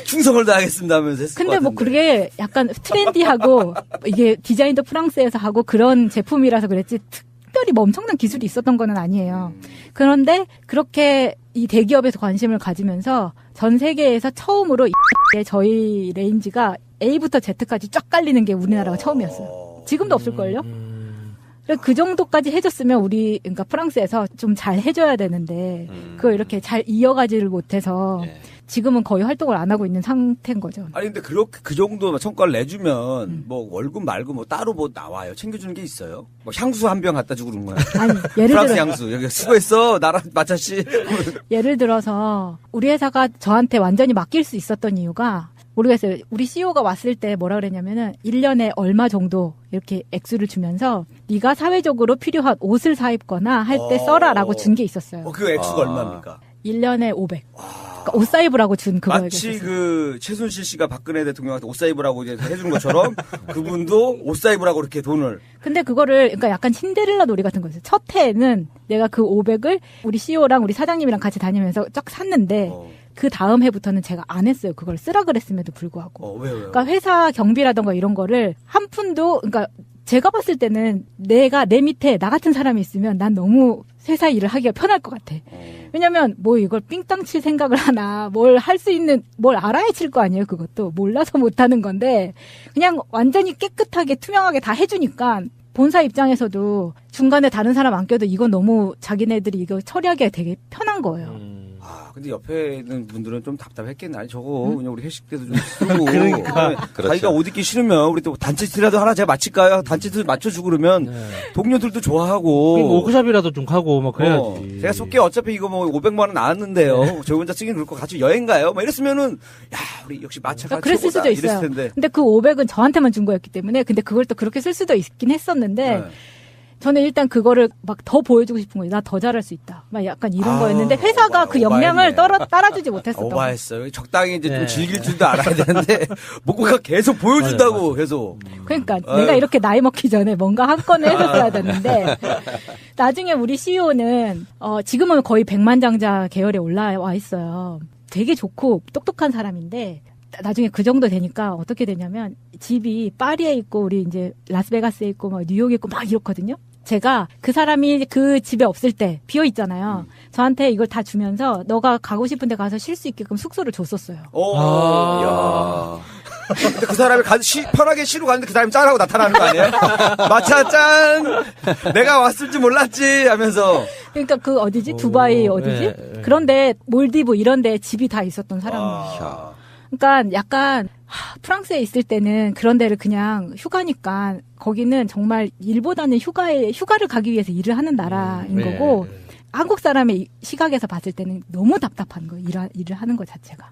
충성을 다하겠습니다 하면서 했을 근데 것 뭐 같은데. 그게 약간 트렌디하고 이게 디자인도 프랑스에서 하고 그런 제품이라서 그랬지 특별히 뭐 엄청난 기술이 있었던 건 아니에요. 그런데 그렇게 이 대기업에서 관심을 가지면서 전 세계에서 처음으로 저희 레인지가 A부터 Z까지 쫙 깔리는 게 우리나라가 처음이었어요. 지금도 없을걸요? 그 정도까지 해줬으면 그러니까 프랑스에서 좀 잘 해줘야 되는데, 그걸 이렇게 잘 이어가지를 못해서, 지금은 거의 활동을 안 하고 있는 상태인 거죠. 아니, 근데 그렇게 그 정도 성과를 내주면, 뭐, 월급 말고 뭐 따로 뭐 나와요? 챙겨주는 게 있어요? 뭐, 향수 한 병 갖다 주고 그런 거야? 아니, 예를 프랑스 들어. 향수. 여기 수고했어. 나랑 마차씨. 예를 들어서, 우리 회사가 저한테 완전히 맡길 수 있었던 이유가, 모르겠어요. 우리 CEO가 왔을 때 뭐라 그랬냐면은 1년에 얼마 정도 이렇게 액수를 주면서 네가 사회적으로 필요한 옷을 사 입거나 할 때 써라라고 준 게 있었어요. 그 액수가 얼마입니까? 1년에 500. 그러니까 옷 사 입으라고 준 그거였어요. 마치 그 최순실 씨가 박근혜 대통령한테 옷 사 입으라고 이제 해준 것처럼 그분도 옷 사 입으라고 이렇게 돈을. 근데 그거를 그러니까 약간 신데렐라 놀이 같은 거였어요. 첫 해에는 내가 그 500을 우리 CEO랑 우리 사장님이랑 같이 다니면서 쫙 샀는데 그 다음 해부터는 제가 안 했어요. 그걸 쓰라 그랬음에도 불구하고. 왜요? 그러니까 회사 경비라던가 이런 거를 한 푼도 그러니까 제가 봤을 때는 내 밑에 나 같은 사람이 있으면 난 너무 회사 일을 하기가 편할 것 같아. 왜냐면 뭐 이걸 삥땅 칠 생각을 하나 뭘 할 수 있는 뭘 알아야 칠 거 아니에요. 그것도 몰라서 못하는 건데 그냥 완전히 깨끗하게 투명하게 다 해주니까 본사 입장에서도 중간에 다른 사람 안 껴도 이건 너무 자기네들이 이거 처리하기가 되게 편한 거예요. 근데 옆에 있는 분들은 좀 답답했겠네. 아니, 저거, 그냥 우리 회식 때도 좀 쓰고. 그러니까. 자기가 옷 입기 싫으면, 우리 또 단체티라도 하나 제가 맞힐까요? 단체티 맞춰주고 그러면, 동료들도 좋아하고. 워크숍이라도 좀 가고, 막 그래야지. 제가 쏠게 어차피 이거 뭐 500만원 나왔는데요. 저 혼자 쓰긴 그럴 거 같이 여행 가요? 막 이랬으면은, 야, 우리 역시 마차가 그랬을 수도 있어요. 텐데. 근데 그 500은 저한테만 준 거였기 때문에, 근데 그걸 또 그렇게 쓸 수도 있긴 했었는데, 저는 일단 그거를 막 더 보여주고 싶은 거예요. 나 더 잘할 수 있다. 막 약간 이런 거였는데 회사가 그 역량을 따라주지 못했었던 거예요. 오바했어요. 적당히 이제 좀 즐길 줄도 알아야 되는데 뭔가 계속 보여준다고 계속. 그러니까 내가 이렇게 나이 먹기 전에 뭔가 한 건을 했었어야 됐는데 나중에 우리 CEO는 지금은 거의 백만장자 계열에 올라와 있어요. 되게 좋고 똑똑한 사람인데 나중에 그 정도 되니까 어떻게 되냐면 집이 파리에 있고 우리 이제 라스베가스에 있고 막 뉴욕에 있고 막 이렇거든요. 제가 그 사람이 그 집에 없을 때 비어 있잖아요. 저한테 이걸 다 주면서 너가 가고 싶은 데 가서 쉴 수 있게끔 숙소를 줬었어요. 야. 근데 그 사람이 편하게 쉬러 가는데 그 사람이 짠하고 나타나는 거 아니에요? 마차 짠! 내가 왔을 줄 몰랐지! 하면서. 그러니까 그 어디지? 두바이 어디지? 그런데 몰디브 이런 데 집이 다 있었던 사람이에요. 그러니까 약간 프랑스에 있을 때는 그런 데를 그냥 휴가니까 거기는 정말 일보다는 휴가를 가기 위해서 일을 하는 나라인 거고 한국 사람의 시각에서 봤을 때는 너무 답답한 거예요. 일을 하는 것 자체가.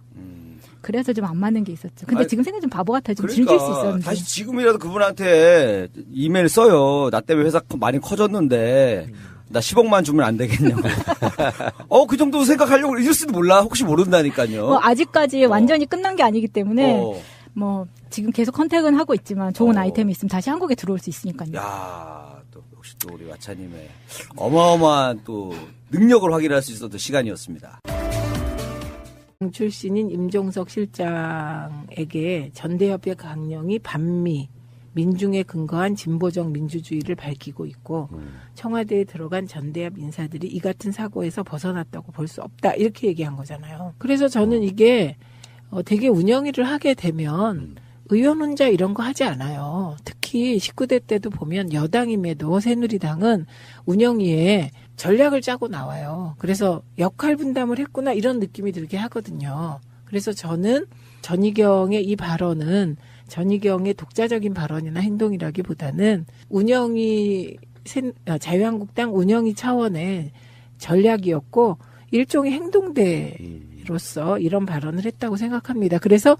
그래서 좀 안 맞는 게 있었죠. 근데 지금 생각 좀 바보 같아요. 좀 그러니까, 즐길 수 있었는데. 다시 지금이라도 그분한테 이메일 써요. 나 때문에 회사 많이 커졌는데 나 10억만 주면 안 되겠냐고. 그 정도 생각하려고 이럴지도 몰라. 혹시 모른다니까요. 아직까지 완전히 끝난 게 아니기 때문에 뭐 지금 계속 컨택은 하고 있지만 좋은 아이템이 있으면 다시 한국에 들어올 수 있으니까요. 야, 또 역시 또 우리 마차님의 어마어마한 또 능력을 확인할 수 있었던 시간이었습니다. 출신인 임종석 실장에게 전대협의 강령이 반미 민중에 근거한 진보적 민주주의를 밝히고 있고 청와대에 들어간 전대협 인사들이 이 같은 사고에서 벗어났다고 볼 수 없다 이렇게 얘기한 거잖아요. 그래서 저는 이게 되게 운영위를 하게 되면 의원 혼자 이런 거 하지 않아요. 특히 19대 때도 보면 여당임에도 새누리당은 운영위에 전략을 짜고 나와요. 그래서 역할 분담을 했구나 이런 느낌이 들게 하거든요. 그래서 저는 전희경의 이 발언은 전희경의 독자적인 발언이나 행동이라기보다는 운영위 자유한국당 운영위 차원의 전략이었고 일종의 행동대로서 이런 발언을 했다고 생각합니다. 그래서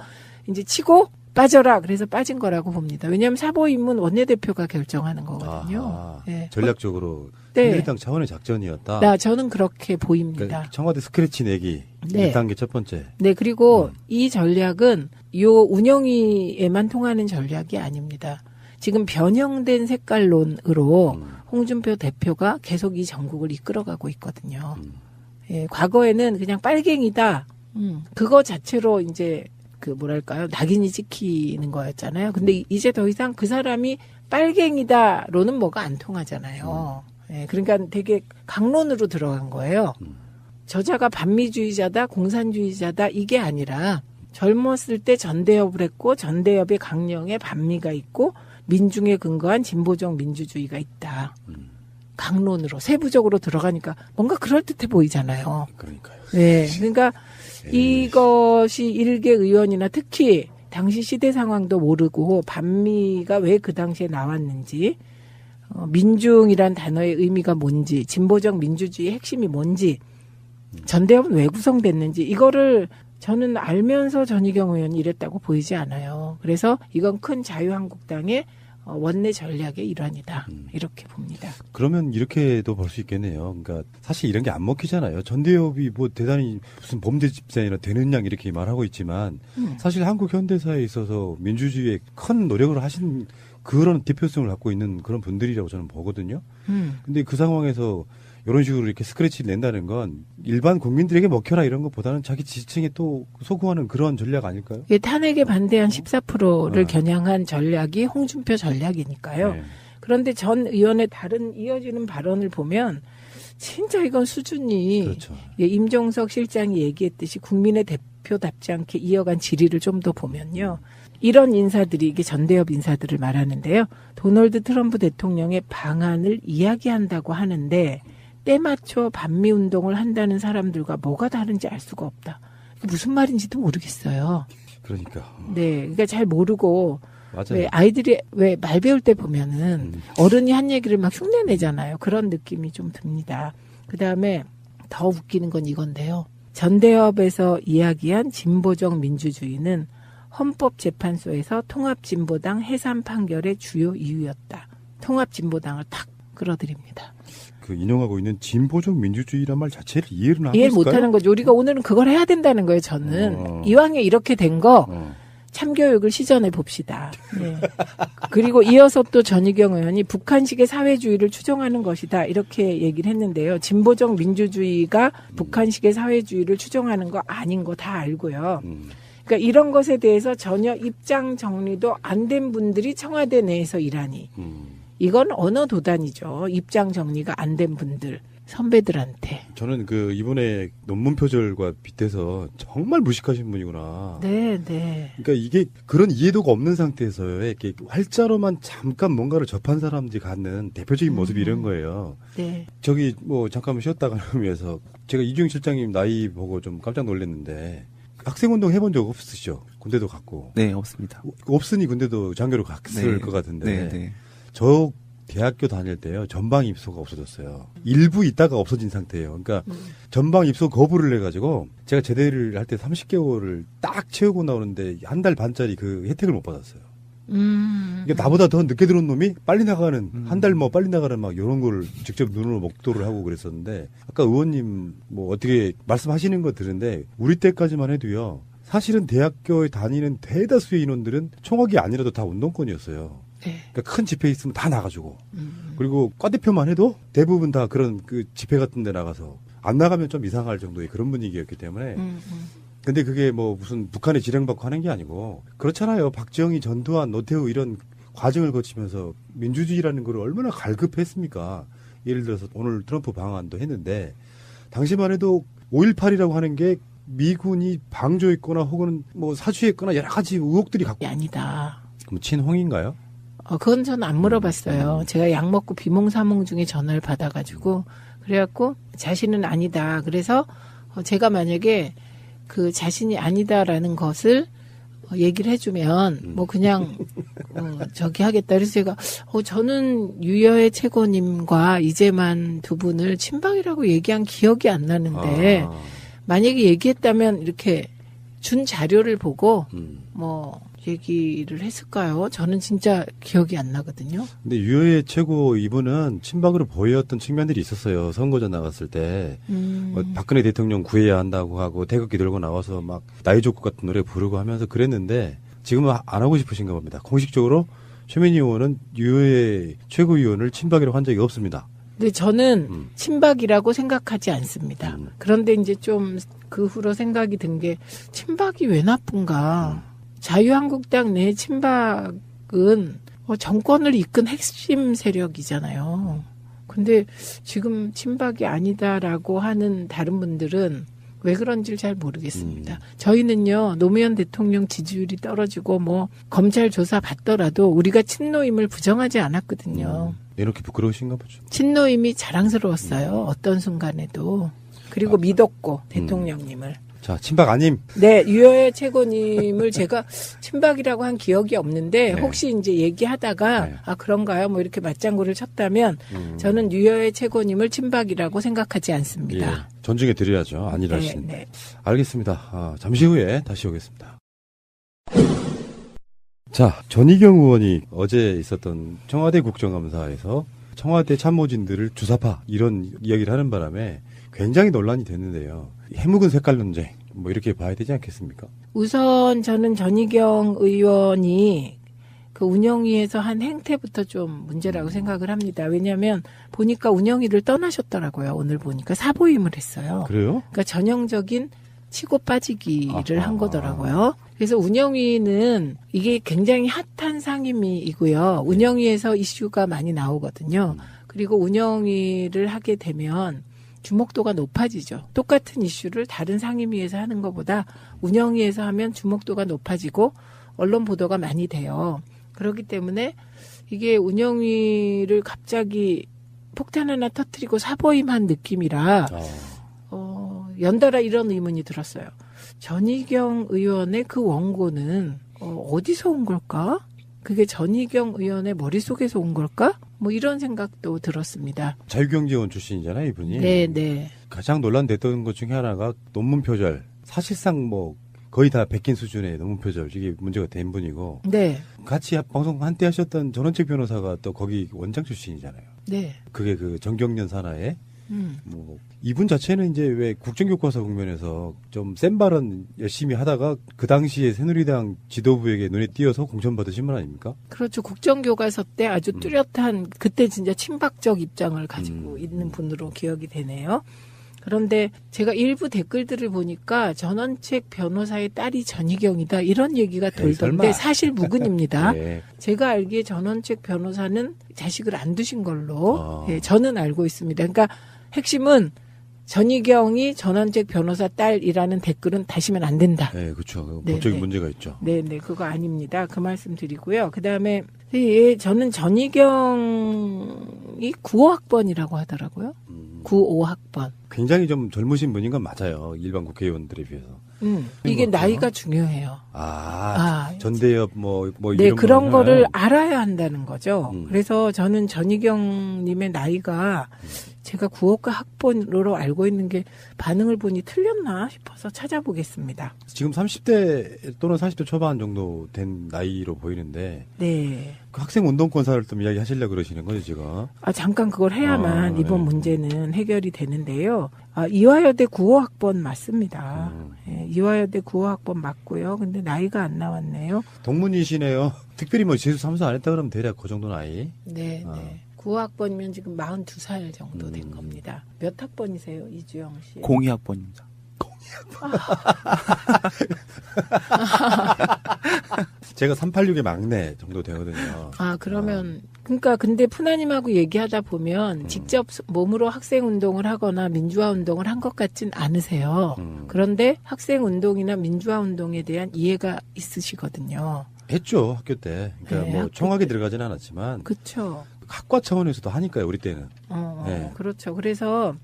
이제 치고 빠져라. 그래서 빠진 거라고 봅니다. 왜냐하면 사보임은 원내대표가 결정하는 거거든요. 네. 전략적으로 네. 새누리당 차원의 작전이었다. 저는 그렇게 보입니다. 그러니까 청와대 스크래치 내기 네. 1단계 첫 번째. 네, 그리고 이 전략은 요 운영위에만 통하는 전략이 아닙니다. 지금 변형된 색깔론으로 홍준표 대표가 계속 이 전국을 이끌어가고 있거든요. 예, 과거에는 그냥 빨갱이다. 그거 자체로 이제 그 뭐랄까요, 낙인이 찍히는 거였잖아요. 근데 이제 더 이상 그 사람이 빨갱이다로는 뭐가 안 통하잖아요. 예, 그러니까 되게 강론으로 들어간 거예요. 저자가 반미주의자다, 공산주의자다 이게 아니라 젊었을 때 전대협을 했고 전대협의 강령에 반미가 있고 민중에 근거한 진보적 민주주의가 있다. 강론으로 세부적으로 들어가니까 뭔가 그럴듯해 보이잖아요. 그러니까요. 네, 그러니까 이것이 일개 의원이나 특히 당시 시대 상황도 모르고 반미가 왜 그 당시에 나왔는지, 민중이란 단어의 의미가 뭔지, 진보적 민주주의의 핵심이 뭔지, 전대협은 왜 구성됐는지 이거를 저는 알면서 전희경 의원이 이랬다고 보이지 않아요. 그래서 이건 큰 자유한국당의 원내 전략의 일환이다. 이렇게 봅니다. 그러면 이렇게도 볼 수 있겠네요. 그러니까 사실 이런 게 안 먹히잖아요. 전대협이 뭐 대단히 무슨 범죄 집단이나 되는 양 이렇게 말하고 있지만 사실 한국 현대사에 있어서 민주주의에 큰 노력을 하신 그런 대표성을 갖고 있는 그런 분들이라고 저는 보거든요. 근데 그 상황에서 이런 식으로 이렇게 스크래치를 낸다는 건 일반 국민들에게 먹혀라 이런 것보다는 자기 지지층에 또 소구하는 그런 전략 아닐까요? 탄핵에 반대한 14%를 겨냥한 전략이 홍준표 전략이니까요. 네. 그런데 전 의원의 다른 이어지는 발언을 보면 진짜 이건 수준이 그렇죠. 임종석 실장이 얘기했듯이 국민의 대표답지 않게 이어간 질의를 좀 더 보면요. 이런 인사들이 이게 전대협 인사들을 말하는데요. 도널드 트럼프 대통령의 방안을 이야기한다고 하는데 때 맞춰 반미 운동을 한다는 사람들과 뭐가 다른지 알 수가 없다. 무슨 말인지도 모르겠어요. 그러니까. 네, 그러니까 잘 모르고 맞아요. 왜 아이들이 왜 말 배울 때 보면은 어른이 한 얘기를 막 흉내내잖아요. 그런 느낌이 좀 듭니다. 그 다음에 더 웃기는 건 이건데요. 전대협에서 이야기한 진보적 민주주의는 헌법재판소에서 통합진보당 해산 판결의 주요 이유였다. 통합진보당을 탁 끌어들입니다. 그 인용하고 있는 진보적 민주주의란 말 자체를 이해를 하고 이해를 있을까요? 못하는 거죠. 우리가 오늘은 그걸 해야 된다는 거예요. 저는 이왕에 이렇게 된 거 참교육을 시전해 봅시다. 네. 그리고 이어서 또 전희경 의원이 북한식의 사회주의를 추종하는 것이다. 이렇게 얘기를 했는데요. 진보적 민주주의가 북한식의 사회주의를 추종하는 거 아닌 거 다 알고요. 그러니까 이런 것에 대해서 전혀 입장 정리도 안 된 분들이 청와대 내에서 일하니 이건 언어 도단이죠. 입장 정리가 안 된 분들, 선배들한테. 저는 그 이번에 논문 표절과 빗대서 정말 무식하신 분이구나. 네, 네. 그러니까 이게 그런 이해도가 없는 상태에서 이렇게 활자로만 잠깐 뭔가를 접한 사람들이 갖는 대표적인 모습이 이런 거예요. 네. 저기 뭐 잠깐만 쉬었다가 하면서 제가 이주영 실장님 나이 보고 좀 깜짝 놀랐는데 학생운동 해본 적 없으시죠? 군대도 갔고. 네, 없습니다. 없으니 군대도 장교로 갔을 네. 것 같은데. 네, 네. 저 대학교 다닐 때요. 전방 입소가 없어졌어요. 일부 있다가 없어진 상태예요. 그러니까 전방 입소 거부를 해가지고 제가 제대를 할 때 30개월을 딱 채우고 나오는데 한 달 반짜리 그 혜택을 못 받았어요. 그러니까 나보다 더 늦게 들어온 놈이 빨리 나가는 한 달 뭐 빨리 나가는 막 이런 걸 직접 눈으로 목도를 하고 그랬었는데 아까 의원님 뭐 어떻게 말씀하시는 거 들은데 우리 때까지만 해도요. 사실은 대학교에 다니는 대다수의 인원들은 총학이 아니라도 다 운동권이었어요. 그러니까 큰 집회 있으면 다 나가지고 그리고 과대표만 해도 대부분 다 그런 그 집회 같은 데 나가서 안 나가면 좀 이상할 정도의 그런 분위기였기 때문에 근데 그게 뭐 무슨 북한에 지령받고 하는 게 아니고 그렇잖아요. 박정희, 전두환, 노태우 이런 과정을 거치면서 민주주의라는 걸 얼마나 갈급했습니까. 예를 들어서 오늘 트럼프 방한도 했는데 당시만 해도 5.18이라고 하는 게 미군이 방조했거나 혹은 뭐 사주했거나 여러 가지 의혹들이 갖고 아니다. 그럼 친홍인가요? 그건 저는 안 물어봤어요. 제가 약 먹고 비몽사몽 중에 전화를 받아가지고 그래갖고 자신은 아니다. 그래서 제가 만약에 그 자신이 아니다라는 것을 얘기를 해주면 뭐 그냥 저기 하겠다. 그래서 제가 저는 유여의 최고님과 이재만 두 분을 친박이라고 얘기한 기억이 안 나는데 만약에 얘기했다면 이렇게 준 자료를 보고 뭐 얘기를 했을까요? 저는 진짜 기억이 안 나거든요. 근데 유효의 최고 이분은 친박으로 보였던 측면들이 있었어요. 선거전 나갔을 때 박근혜 대통령 구해야 한다고 하고 태극기 들고 나와서 막 나이 좋고 같은 노래 부르고 하면서 그랬는데 지금은 안 하고 싶으신가 봅니다. 공식적으로 최민희 의원은 유효의 최고위원을 친박이라고 한 적이 없습니다. 근데 저는 친박이라고 생각하지 않습니다. 그런데 이제 좀 그 후로 생각이 든 게 친박이 왜 나쁜가. 자유한국당 내 친박은 정권을 이끈 핵심 세력이잖아요. 근데 지금 친박이 아니다라고 하는 다른 분들은 왜 그런지를 잘 모르겠습니다. 저희는요, 노무현 대통령 지지율이 떨어지고 뭐 검찰 조사 받더라도 우리가 친노임을 부정하지 않았거든요. 이렇게 부끄러우신가 보죠. 친노임이 자랑스러웠어요. 어떤 순간에도. 그리고 믿었고 대통령님을. 자, 친박 아님. 네, 유효의 최고님을 제가 친박이라고 한 기억이 없는데 네. 혹시 이제 얘기하다가 네. 아 그런가요? 뭐 이렇게 맞장구를 쳤다면 저는 유효의 최고님을 친박이라고 생각하지 않습니다. 예, 존중해 드려야죠. 아니라신. 네, 네. 알겠습니다. 잠시 후에 다시 오겠습니다. 자, 전희경 의원이 어제 있었던 청와대 국정감사에서 청와대 참모진들을 주사파 이런 이야기를 하는 바람에 굉장히 논란이 됐는데요. 해묵은 색깔 논쟁 뭐 이렇게 봐야 되지 않겠습니까? 우선 저는 전희경 의원이 그 운영위에서 한 행태부터 좀 문제라고 생각을 합니다. 왜냐하면 보니까 운영위를 떠나셨더라고요. 오늘 보니까 사보임을 했어요. 그래요? 그러니까 전형적인 치고 빠지기를 한 거더라고요. 그래서 운영위는 이게 굉장히 핫한 상임위이고요. 운영위에서 이슈가 많이 나오거든요. 그리고 운영위를 하게 되면 주목도가 높아지죠. 똑같은 이슈를 다른 상임위에서 하는 것보다 운영위에서 하면 주목도가 높아지고 언론 보도가 많이 돼요. 그렇기 때문에 이게 운영위를 갑자기 폭탄 하나 터뜨리고 사보임한 느낌이라 연달아 이런 의문이 들었어요. 전희경 의원의 그 원고는 어디서 온 걸까? 그게 전희경 의원의 머릿속에서 온 걸까? 뭐 이런 생각도 들었습니다. 자유경제원 출신이잖아요, 이분이. 네. 가장 논란됐던 것 중에 하나가 논문 표절. 사실상 뭐 거의 다 베낀 수준의 논문 표절. 이게 문제가 된 분이고. 네. 같이 방송 한때 하셨던 전원책 변호사가 또 거기 원장 출신이잖아요. 네. 그게 그 정경련 산하에. 뭐 이분 자체는 이제 왜 국정교과서 국면에서 좀 센 발언 열심히 하다가 그 당시에 새누리당 지도부에게 눈에 띄어서 공천받으신 분 아닙니까? 그렇죠. 국정교과서 때 아주 뚜렷한 그때 진짜 친박적 입장을 가지고 있는 분으로 기억이 되네요. 그런데 제가 일부 댓글들을 보니까 전원책 변호사의 딸이 전희경이다 이런 얘기가 돌던데 사실 무근입니다. 네. 제가 알기에 전원책 변호사는 자식을 안 두신 걸로 저는 알고 있습니다. 그러니까 핵심은 전희경이 전원책 변호사 딸이라는 댓글은 다시면 안 된다. 네, 그렇죠. 법적인 문제가 있죠. 네, 그거 아닙니다. 그 말씀 드리고요. 그다음에 저는 전희경이 95학번이라고 하더라고요. 95학번. 굉장히 좀 젊으신 분인 건 맞아요. 일반 국회의원들에 비해서. 이게 나이가 중요해요. 전대협 뭐 네, 이런 그런 거를 알아야 한다는 거죠. 음. 그래서 저는 전희경님의 나이가 제가 9호가 학번으로 알고 있는 게 반응을 보니 틀렸나 싶어서 찾아보겠습니다. 지금 30대 또는 40대 초반 정도 된 나이로 보이는데 네. 그 학생 운동권사를 좀 이야기 하시려고 그러시는 거죠, 지금? 잠깐 그걸 해야만 이번 문제는 해결이 되는데요. 이화여대 95학번 맞습니다. 네, 이화여대 95학번 맞고요. 근데 나이가 안 나왔네요. 동문이시네요. 특별히 뭐 재수 3수 안 했다 그러면 대략 그 정도 나이? 네. 9학번이면 지금 42살 정도 된 겁니다. 몇 학번이세요, 이주영 씨? 02학번입니다. 제가 386의 막내 정도 되거든요. 그러면 그러니까 근데 푸나님하고 얘기하다 보면 직접 몸으로 학생 운동을 하거나 민주화 운동을 한 것 같진 않으세요. 그런데 학생 운동이나 민주화 운동에 대한 이해가 있으시거든요. 했죠, 학교 때. 그러니까 네, 뭐 청하게 들어가지는 않았지만. 그렇죠. 학과 차원에서도 하니까요, 우리 때는. 네. 그렇죠. 그래서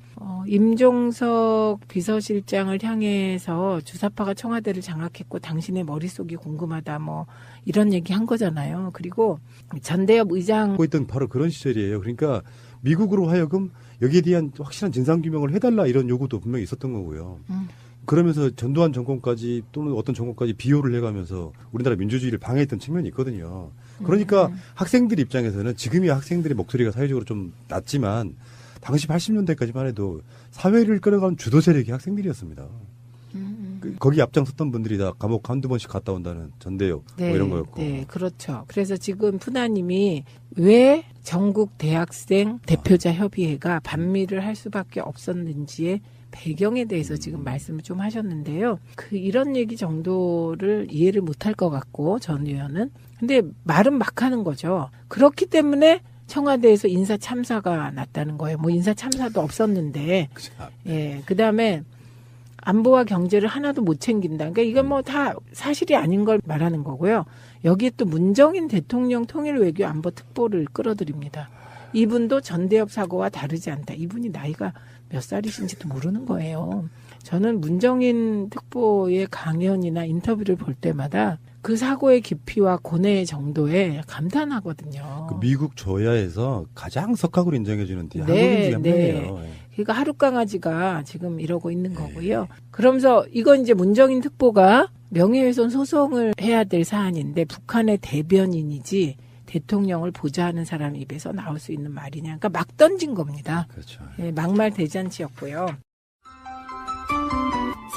임종석 비서실장을 향해서 주사파가 청와대를 장악했고 당신의 머릿속이 궁금하다 뭐 이런 얘기 한 거잖아요. 그리고 전대협 의장 하고 있던 바로 그런 시절이에요. 그러니까 미국으로 하여금 여기에 대한 확실한 진상규명을 해달라 이런 요구도 분명히 있었던 거고요. 그러면서 전두환 정권까지 또는 어떤 정권까지 비호를 해가면서 우리나라 민주주의를 방해했던 측면이 있거든요. 그러니까 학생들 입장에서는 지금이 학생들의 목소리가 사회적으로 좀 낮지만 당시 80년대까지만 해도 사회를 끌어가는 주도 세력이 학생들이었습니다. 거기 앞장섰던 분들이 다 감옥 한두 번씩 갔다 온다는 전대협 네, 뭐 이런 거였고. 네, 그렇죠. 그래서 지금 푸나님이 왜 전국 대학생 대표자 협의회가 반미를 할 수밖에 없었는지의 배경에 대해서 지금 말씀을 좀 하셨는데요. 이런 얘기 정도를 이해를 못할 것 같고 전 의원은. 근데 말은 막 하는 거죠. 그렇기 때문에 청와대에서 인사 참사가 났다는 거예요. 뭐 인사 참사도 없었는데. 예, 그다음에 안보와 경제를 하나도 못 챙긴다. 그러니까 이건 뭐 다 사실이 아닌 걸 말하는 거고요. 여기에 또 문정인 대통령 통일외교 안보 특보를 끌어들입니다. 이분도 전대협 사고와 다르지 않다. 이분이 나이가 몇 살이신지도 모르는 거예요. 저는 문정인 특보의 강연이나 인터뷰를 볼 때마다 그 사고의 깊이와 고뇌의 정도에 감탄하거든요. 그 미국 조야에서 가장 석학으로 인정해주는 네, 한국인 중에 한 네. 명이에요. 그러니까 하룻강아지가 지금 이러고 있는 거고요. 그러면서 이건 이제 문정인 특보가 명예훼손 소송을 해야 될 사안인데 북한의 대변인이지 대통령을 보좌하는 사람 입에서 나올 수 있는 말이냐. 그러니까 막 던진 겁니다. 그렇죠. 예, 막말 대잔치였고요.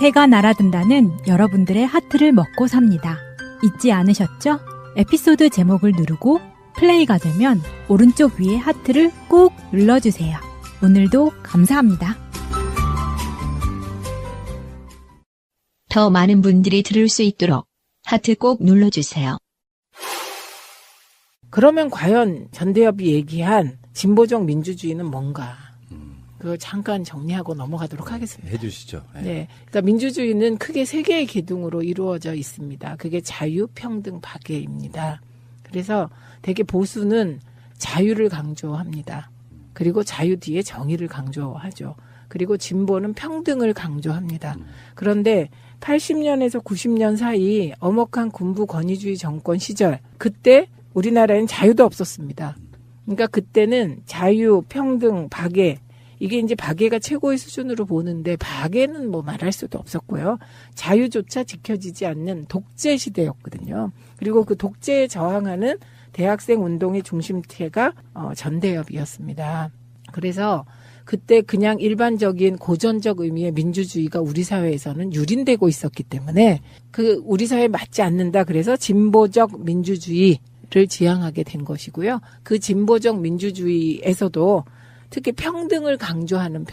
새가 날아든다는 여러분들의 하트를 먹고 삽니다. 잊지 않으셨죠? 에피소드 제목을 누르고 플레이가 되면 오른쪽 위에 하트를 꼭 눌러주세요. 오늘도 감사합니다. 더 많은 분들이 들을 수 있도록 하트 꼭 눌러주세요. 그러면 과연 전대협이 얘기한 진보적 민주주의는 뭔가? 그걸 잠깐 정리하고 넘어가도록 하겠습니다. 해주시죠. 네. 그러니까 민주주의는 크게 세 개의 기둥으로 이루어져 있습니다. 그게 자유, 평등, 박애입니다. 그래서 되게 보수는 자유를 강조합니다. 그리고 자유 뒤에 정의를 강조하죠. 그리고 진보는 평등을 강조합니다. 그런데 80년에서 90년 사이 엄혹한 군부 권위주의 정권 시절, 그때 우리나라에는 자유도 없었습니다. 그러니까 그때는 자유, 평등, 박애, 이게 이제 박애가 최고의 수준으로 보는데 박애는 뭐 말할 수도 없었고요. 자유조차 지켜지지 않는 독재 시대였거든요. 그리고 그 독재에 저항하는 대학생 운동의 중심체가 전대협이었습니다. 그래서 그때 그냥 일반적인 고전적 의미의 민주주의가 우리 사회에서는 유린되고 있었기 때문에 그 우리 사회에 맞지 않는다. 그래서 진보적 민주주의를 지향하게 된 것이고요. 그 진보적 민주주의에서도 특히 평등을 강조하는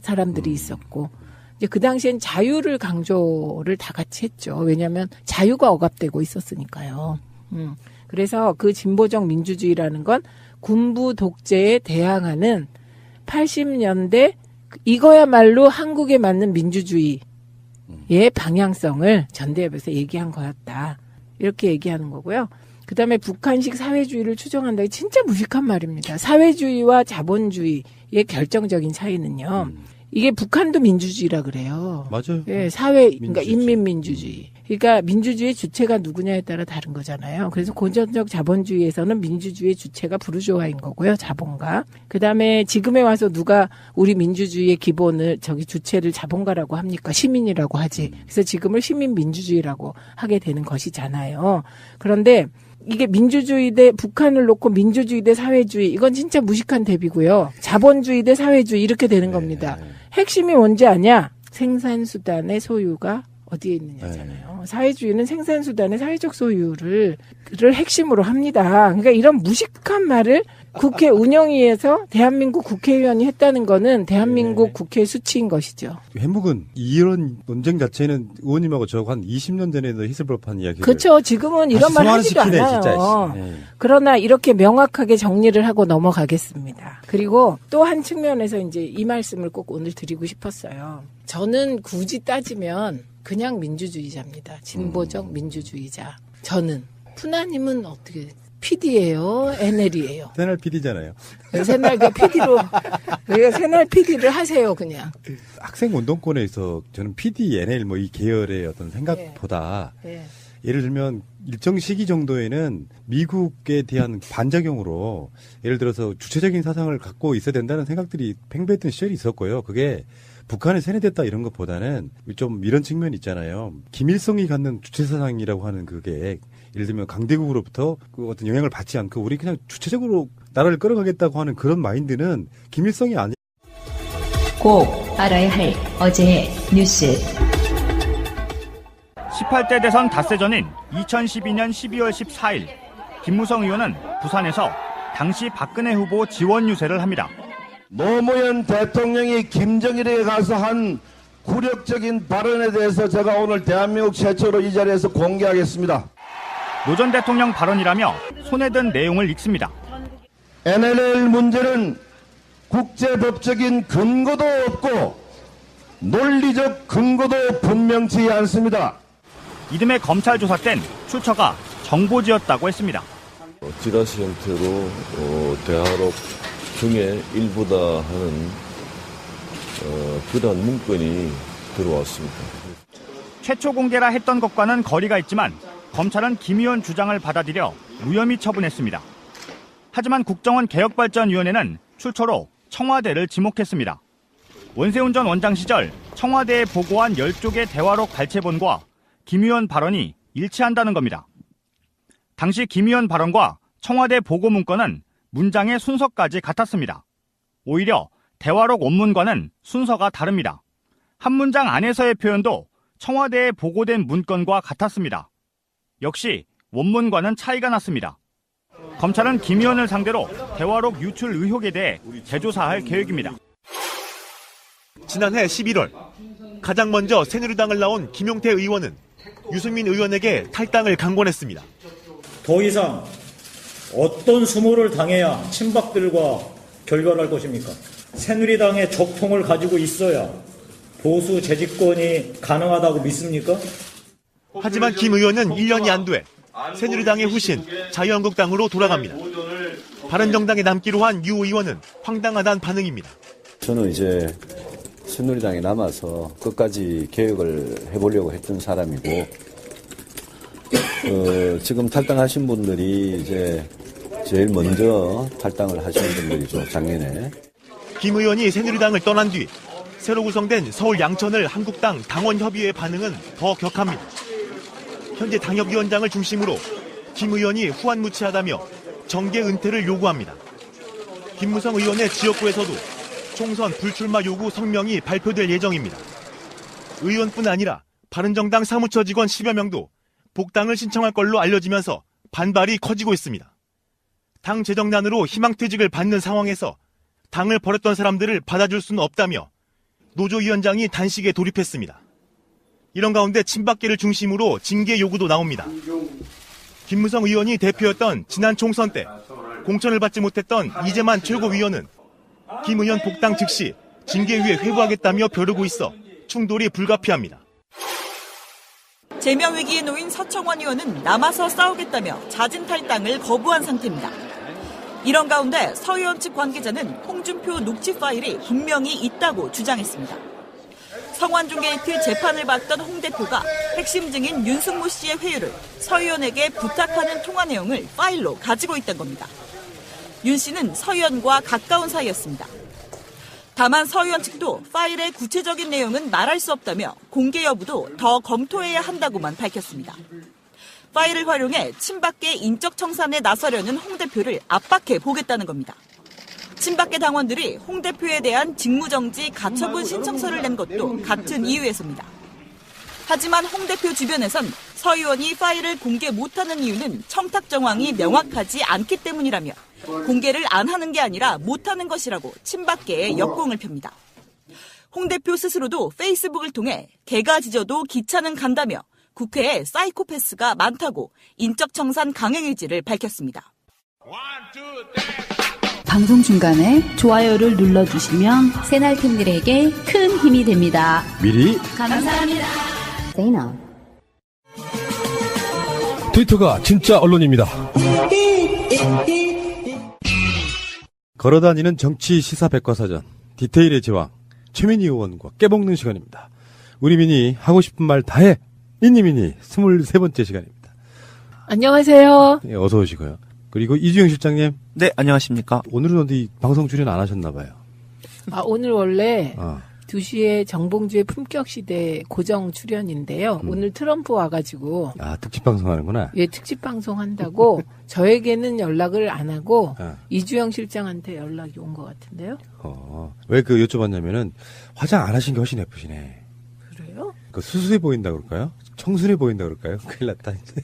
사람들이 있었고, 이제 그 당시엔 자유를 강조를 다 같이 했죠. 왜냐하면 자유가 억압되고 있었으니까요. 그래서 그 진보적 민주주의라는 건 군부 독재에 대항하는 80년대 이거야말로 한국에 맞는 민주주의의 방향성을 전대협에서 얘기한 거였다. 이렇게 얘기하는 거고요. 그다음에 북한식 사회주의를 추정한다. 진짜 무식한 말입니다. 사회주의와 자본주의의 결정적인 차이는요. 이게 북한도 민주주의라 그래요. 맞아요. 예, 그러니까 인민민주주의. 그러니까 민주주의의 주체가 누구냐에 따라 다른 거잖아요. 그래서 고전적 자본주의에서는 민주주의의 주체가 부르주아인 거고요. 자본가. 그다음에 지금에 와서 누가 우리 민주주의의 기본을 주체를 자본가라고 합니까? 시민이라고 하지. 그래서 지금을 시민민주주의라고 하게 되는 것이잖아요. 그런데 이게 민주주의 대 북한을 놓고 민주주의 대 사회주의, 이건 진짜 무식한 대비고요. 자본주의 대 사회주의 이렇게 되는 겁니다. 핵심이 뭔지 아냐? 생산수단의 소유가 어디에 있느냐잖아요. 사회주의는 생산수단의 사회적 소유를 핵심으로 합니다. 그러니까 이런 무식한 말을 국회 운영위에서 대한민국 국회의원이 했다는 거는 대한민국 국회의 수치인 것이죠. 해묵은 이런 논쟁 자체는 의원님하고 저하고 한 20년 전에도 했을 법한 이야기를. 그렇죠. 지금은 이런 말 하지도 않아요. 진짜. 그러나 이렇게 명확하게 정리를 하고 넘어가겠습니다. 그리고 또 한 측면에서 이제 이 말씀을 꼭 오늘 드리고 싶었어요. 저는 굳이 따지면 그냥 민주주의자입니다. 진보적 민주주의자. 저는. 푸나님은 어떻게 PD예요? NL이에요? 새날 PD잖아요. 새날 PD로 새날 PD를 하세요, 그냥. 학생 운동권에서 저는 PD, NL 뭐 이 계열의 어떤 생각보다 예를 들면 일정 시기 정도에는 미국에 대한 반작용으로 예를 들어서 주체적인 사상을 갖고 있어야 된다는 생각들이 팽배했던 시절이 있었고요. 그게 북한이 세뇌됐다 이런 것보다는 좀 이런 측면이 있잖아요. 김일성이 갖는 주체사상이라고 하는 그게 예를 들면 강대국으로부터 그 어떤 영향을 받지 않고 우리 그냥 주체적으로 나라를 끌어가겠다고 하는 그런 마인드는 김일성이 아니. 꼭 알아야 할 어제의 뉴스. 18대 대선 닷새 전인 2012년 12월 14일 김무성 의원은 부산에서 당시 박근혜 후보 지원 유세를 합니다. 노무현 대통령이 김정일에게 가서 한 굴욕적인 발언에 대해서 제가 오늘 대한민국 최초로 이 자리에서 공개하겠습니다. 노 전 대통령 발언이라며 손에 든 내용을 읽습니다. NLL 문제는 국제법적인 근거도 없고 논리적 근거도 분명치 않습니다. 이듬해 검찰 조사 땐 출처가 정보지였다고 했습니다. 찌라시 형태로 대화록 중에 일부다 하는 그러한 문건이 들어왔습니다. 최초 공개라 했던 것과는 거리가 있지만 검찰은 김 의원 주장을 받아들여 무혐의 처분했습니다. 하지만 국정원 개혁발전위원회는 출처로 청와대를 지목했습니다. 원세훈 전 원장 시절 청와대에 보고한 10쪽의 대화록 발췌본과 김 의원 발언이 일치한다는 겁니다. 당시 김 의원 발언과 청와대 보고 문건은 문장의 순서까지 같았습니다. 오히려 대화록 원문과는 순서가 다릅니다. 한 문장 안에서의 표현도 청와대에 보고된 문건과 같았습니다. 역시 원문과는 차이가 났습니다. 검찰은 김 의원을 상대로 대화록 유출 의혹에 대해 재조사할 계획입니다. 지난해 11월 가장 먼저 새누리당을 나온 김용태 의원은 유승민 의원에게 탈당을 강권했습니다. 더 이상 어떤 수모를 당해야 친박들과 결별할 것입니까? 새누리당의 적통을 가지고 있어야 보수 재집권이 가능하다고 믿습니까? 하지만 김 의원은 1년이 안 돼 새누리당의 후신 자유한국당으로 돌아갑니다. 바른정당에 남기로 한 유 의원은 황당하다는 반응입니다. 저는 이제 새누리당에 남아서 끝까지 개혁을 해보려고 했던 사람이고, 지금 탈당하신 분들이 이제 제일 먼저 탈당을 하시는 분들이죠, 작년에. 김 의원이 새누리당을 떠난 뒤 새로 구성된 서울 양천을 한국당 당원협의회 반응은 더 격합니다. 현재 당협위원장을 중심으로 김 의원이 후한무치하다며 정계 은퇴를 요구합니다. 김무성 의원의 지역구에서도 총선 불출마 요구 성명이 발표될 예정입니다. 의원뿐 아니라 바른정당 사무처 직원 10여 명도 복당을 신청할 걸로 알려지면서 반발이 커지고 있습니다. 당 재정난으로 희망퇴직을 받는 상황에서 당을 버렸던 사람들을 받아줄 수는 없다며 노조위원장이 단식에 돌입했습니다. 이런 가운데 친박계를 중심으로 징계 요구도 나옵니다. 김무성 의원이 대표였던 지난 총선 때 공천을 받지 못했던 이재만 최고위원은 김 의원 복당 즉시 징계위에 회부하겠다며 벼르고 있어 충돌이 불가피합니다. 제명 위기에 놓인 서청원 의원은 남아서 싸우겠다며 자진 탈당을 거부한 상태입니다. 이런 가운데 서 의원 측 관계자는 홍준표 녹취 파일이 분명히 있다고 주장했습니다. 성완종 게이트 재판을 받던 홍 대표가 핵심 증인 윤승모 씨의 회유를 서 의원에게 부탁하는 통화 내용을 파일로 가지고 있던 겁니다. 윤 씨는 서 의원과 가까운 사이였습니다. 다만 서 의원 측도 파일의 구체적인 내용은 말할 수 없다며 공개 여부도 더 검토해야 한다고만 밝혔습니다. 파일을 활용해 친박계 인적 청산에 나서려는 홍 대표를 압박해 보겠다는 겁니다. 친박계 당원들이 홍 대표에 대한 직무정지 가처분 신청서를 낸 것도 같은 이유에서입니다. 하지만 홍 대표 주변에선 서 의원이 파일을 공개 못하는 이유는 청탁 정황이 명확하지 않기 때문이라며 공개를 안 하는 게 아니라 못하는 것이라고 친박계에 역공을 펴니다. 홍 대표 스스로도 페이스북을 통해 개가 짖어도 기차는 간다며 국회에 사이코패스가 많다고 인적 청산 강행 의지를 밝혔습니다. 방송 중간에 좋아요를 눌러주시면 새날팀들에게 큰 힘이 됩니다. 미리 감사합니다. 트위터가 진짜 언론입니다. 걸어다니는 정치 시사 백과사전 디테일의 제왕 최민희 의원과 깨먹는 시간입니다. 우리 민희 하고 싶은 말 다해. 민희 23번째 시간입니다. 안녕하세요. 네, 어서 오시고요. 그리고 이주영 실장님. 네, 안녕하십니까. 오늘은 어디 방송 출연 안 하셨나 봐요. 오늘 원래 2시에 정봉주의 품격시대 고정 출연인데요. 오늘 트럼프 와가지고. 아, 특집 방송하는구나. 예, 특집 방송 한다고 저에게는 연락을 안 하고 이주영 실장한테 연락이 온 것 같은데요. 왜 그 여쭤봤냐면은 화장 안 하신 게 훨씬 예쁘시네. 그래요? 그 수수해 보인다 그럴까요? 청순해 보인다 그럴까요? 큰일 났다, 이제.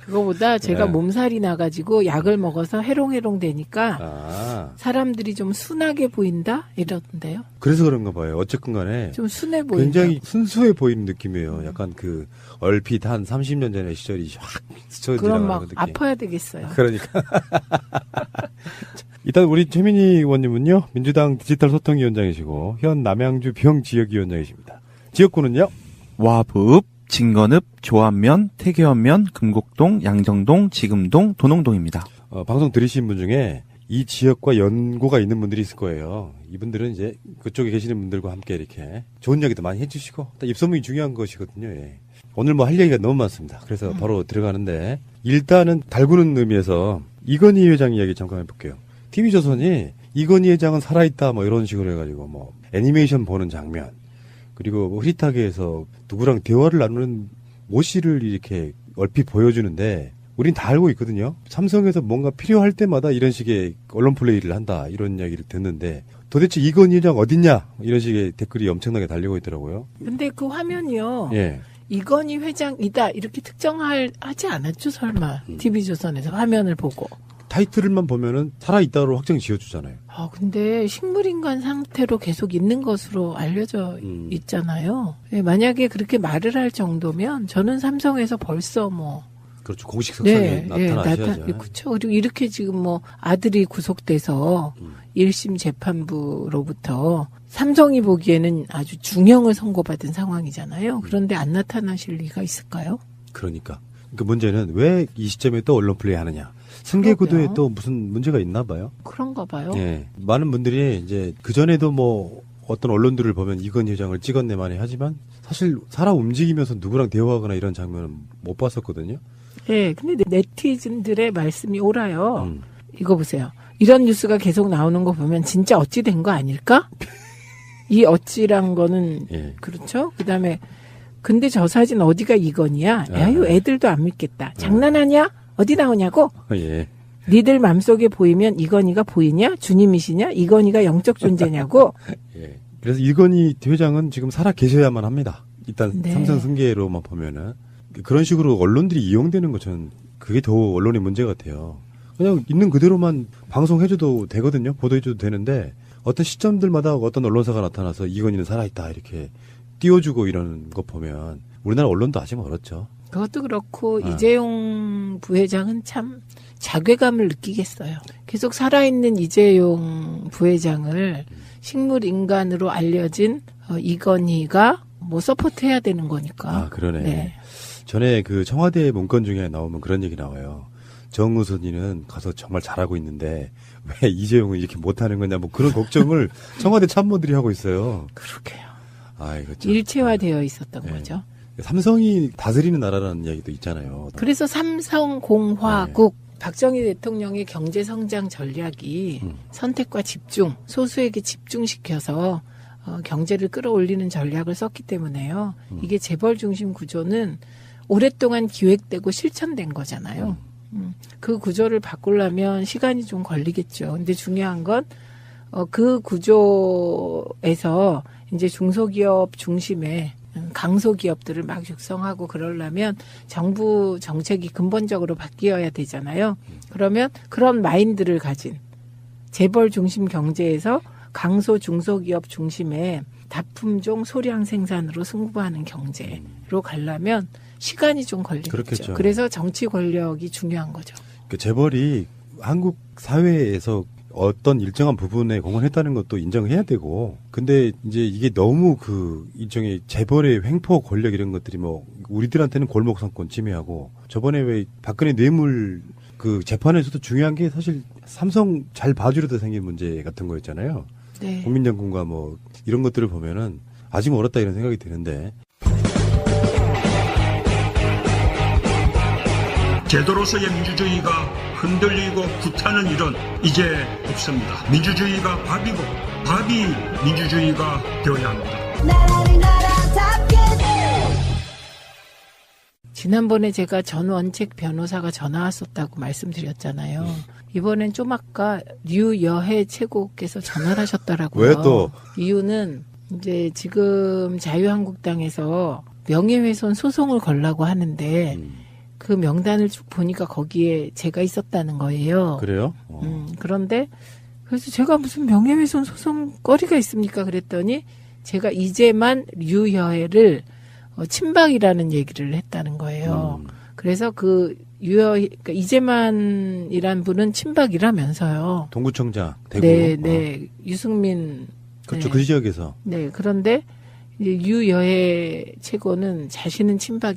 그거보다 제가 네. 몸살이 나가지고 약을 먹어서 해롱해롱 되니까 사람들이 좀 순하게 보인다? 이러던데요. 그래서 그런가 봐요. 어쨌건 간에. 좀 순해 보인다. 굉장히 순수해 보이는 느낌이에요. 약간 그 얼핏 한 30년 전의 시절이 확 스쳐 그럼 지나가는 막 느낌. 아파야 되겠어요. 그러니까. 일단 우리 최민희 의원님은요. 민주당 디지털 소통위원장이시고 현 남양주 병지역위원장이십니다. 지역구는요? 와부읍, 진건읍, 조안면, 태계원면, 금곡동, 양정동, 지금동, 도농동입니다. 방송 들으신 분 중에 이 지역과 연고가 있는 분들이 있을 거예요. 이분들은 이제 그쪽에 계시는 분들과 함께 이렇게 좋은 이야기도 많이 해주시고 입소문이 중요한 것이거든요. 예. 오늘 뭐 할 얘기가 너무 많습니다. 그래서 바로 들어가는데 일단은 달구는 의미에서 이건희 회장 이야기 잠깐 해볼게요. TV조선이 이건희 회장은 살아있다 뭐 이런 식으로 해가지고 뭐 애니메이션 보는 장면 그리고 뭐 흐릿하게 해서 누구랑 대화를 나누는 모씨를 이렇게 얼핏 보여주는데 우린 다 알고 있거든요. 삼성에서 뭔가 필요할 때마다 이런 식의 언론 플레이를 한다 이런 이야기를 듣는데 도대체 이건희 회장 어딨냐 이런 식의 댓글이 엄청나게 달리고 있더라고요. 근데 그 화면이요. 예. 이건희 회장이다 이렇게 하지 않았죠 설마 TV조선에서 화면을 보고. 타이틀만 보면은 살아있다로 확정 지어주잖아요. 근데 식물인간 상태로 계속 있는 것으로 알려져 있잖아요. 예, 만약에 그렇게 말을 할 정도면 저는 삼성에서 벌써 뭐. 그렇죠. 공식 석상에 나타나셔야죠. 그렇죠. 그리고 이렇게 지금 뭐 아들이 구속돼서 1심 재판부로부터 삼성이 보기에는 아주 중형을 선고받은 상황이잖아요. 그런데 안 나타나실 리가 있을까요? 그러니까 문제는 왜 이 시점에 또 언론 플레이 하느냐. 승계 구도에 또 무슨 문제가 있나 봐요. 그런가 봐요. 예. 많은 분들이 이제 그전에도 뭐 어떤 언론들을 보면 이건희 회장을 찍었네만이 하지만 사실 살아 움직이면서 누구랑 대화하거나 이런 장면은 못 봤었거든요. 예. 근데 네티즌들의 말씀이 옳아요. 이거 보세요. 이런 뉴스가 계속 나오는 거 보면 진짜 어찌 된 거 아닐까? 이 어찌란 거는 그렇죠. 그다음에 근데 저 사진 어디가 이건희야? 야유 애들도 안 믿겠다. 장난하냐? 어디 나오냐고? 예. 니들 맘속에 보이면 이건희가 보이냐? 주님이시냐? 이건희가 영적 존재냐고? 예. 그래서 이건희 회장은 지금 살아 계셔야만 합니다. 일단 네. 삼성 승계로만 보면은 그런 식으로 언론들이 이용되는 것 저는 그게 더 언론의 문제 같아요. 그냥 있는 그대로만 방송해줘도 되거든요. 보도해줘도 되는데 어떤 시점들마다 어떤 언론사가 나타나서 이건희는 살아있다 이렇게 띄워주고 이러는 거 보면 우리나라 언론도 아직 멀었죠. 그것도 그렇고 이재용 부회장은 참 자괴감을 느끼겠어요. 계속 살아있는 이재용 부회장을 식물 인간으로 알려진 이건희가 뭐 서포트해야 되는 거니까. 그러네. 네. 전에 그 청와대 문건 중에 나오면 그런 얘기 나와요. 정의선이는 가서 정말 잘하고 있는데 왜 이재용은 이렇게 못하는 거냐 뭐 그런 걱정을 청와대 참모들이 하고 있어요. 그러게요. 이거 참. 일체화되어 있었던 거죠. 삼성이 다스리는 나라라는 이야기도 있잖아요. 그래서 삼성공화국 박정희 대통령의 경제성장 전략이 선택과 집중, 소수에게 집중시켜서 경제를 끌어올리는 전략을 썼기 때문에요. 이게 재벌 중심 구조는 오랫동안 기획되고 실천된 거잖아요. 그 구조를 바꾸려면 시간이 좀 걸리겠죠. 근데 중요한 건 그 구조에서 이제 중소기업 중심의 강소기업들을 막 육성하고 그러려면 정부 정책이 근본적으로 바뀌어야 되잖아요. 그러면 그런 마인드를 가진 재벌 중심 경제에서 강소 중소기업 중심의 다품종 소량 생산으로 승부하는 경제로 가려면 시간이 좀 걸리겠죠. 그렇겠죠. 그래서 정치 권력이 중요한 거죠. 그 재벌이 한국 사회에서 어떤 일정한 부분에 공헌했다는 것도 인정해야 되고, 근데 이제 이게 너무 그 일종의 재벌의 횡포 권력 이런 것들이 뭐 우리들한테는 골목상권 침해하고, 저번에 왜 박근혜 뇌물 그 재판에서도 중요한 게 사실 삼성 잘 봐주려다 생긴 문제 같은 거였잖아요. 네. 국민연금과 뭐 이런 것들을 보면은 아직 멀었다 이런 생각이 드는데. 제도로서의 민주주의가 흔들리고 구타는 일은 이제 없습니다. 민주주의가 밥이고 밥이 민주주의가 되어야 합니다. 지난번에 제가 전원책 변호사가 전화 왔었다고 말씀드렸잖아요. 이번엔 좀 아까 류여해 최고께서 전화를 하셨더라고요. 왜 또? 이유는 이제 지금 자유한국당에서 명예훼손 소송을 걸라고 하는데 그 명단을 쭉 보니까 거기에 제가 있었다는 거예요. 그래요? 그런데 그래서 제가 무슨 명예훼손 소송거리가 있습니까? 그랬더니 제가 이제만 류여해를 친박이라는 얘기를 했다는 거예요. 그래서 그 그러니까 이재만이란 분은 친박이라면서요. 동구청장 대구. 네. 유승민. 그렇죠. 네. 그 지역에서. 네. 그런데 이제 류여해 최고는 자신은 친박이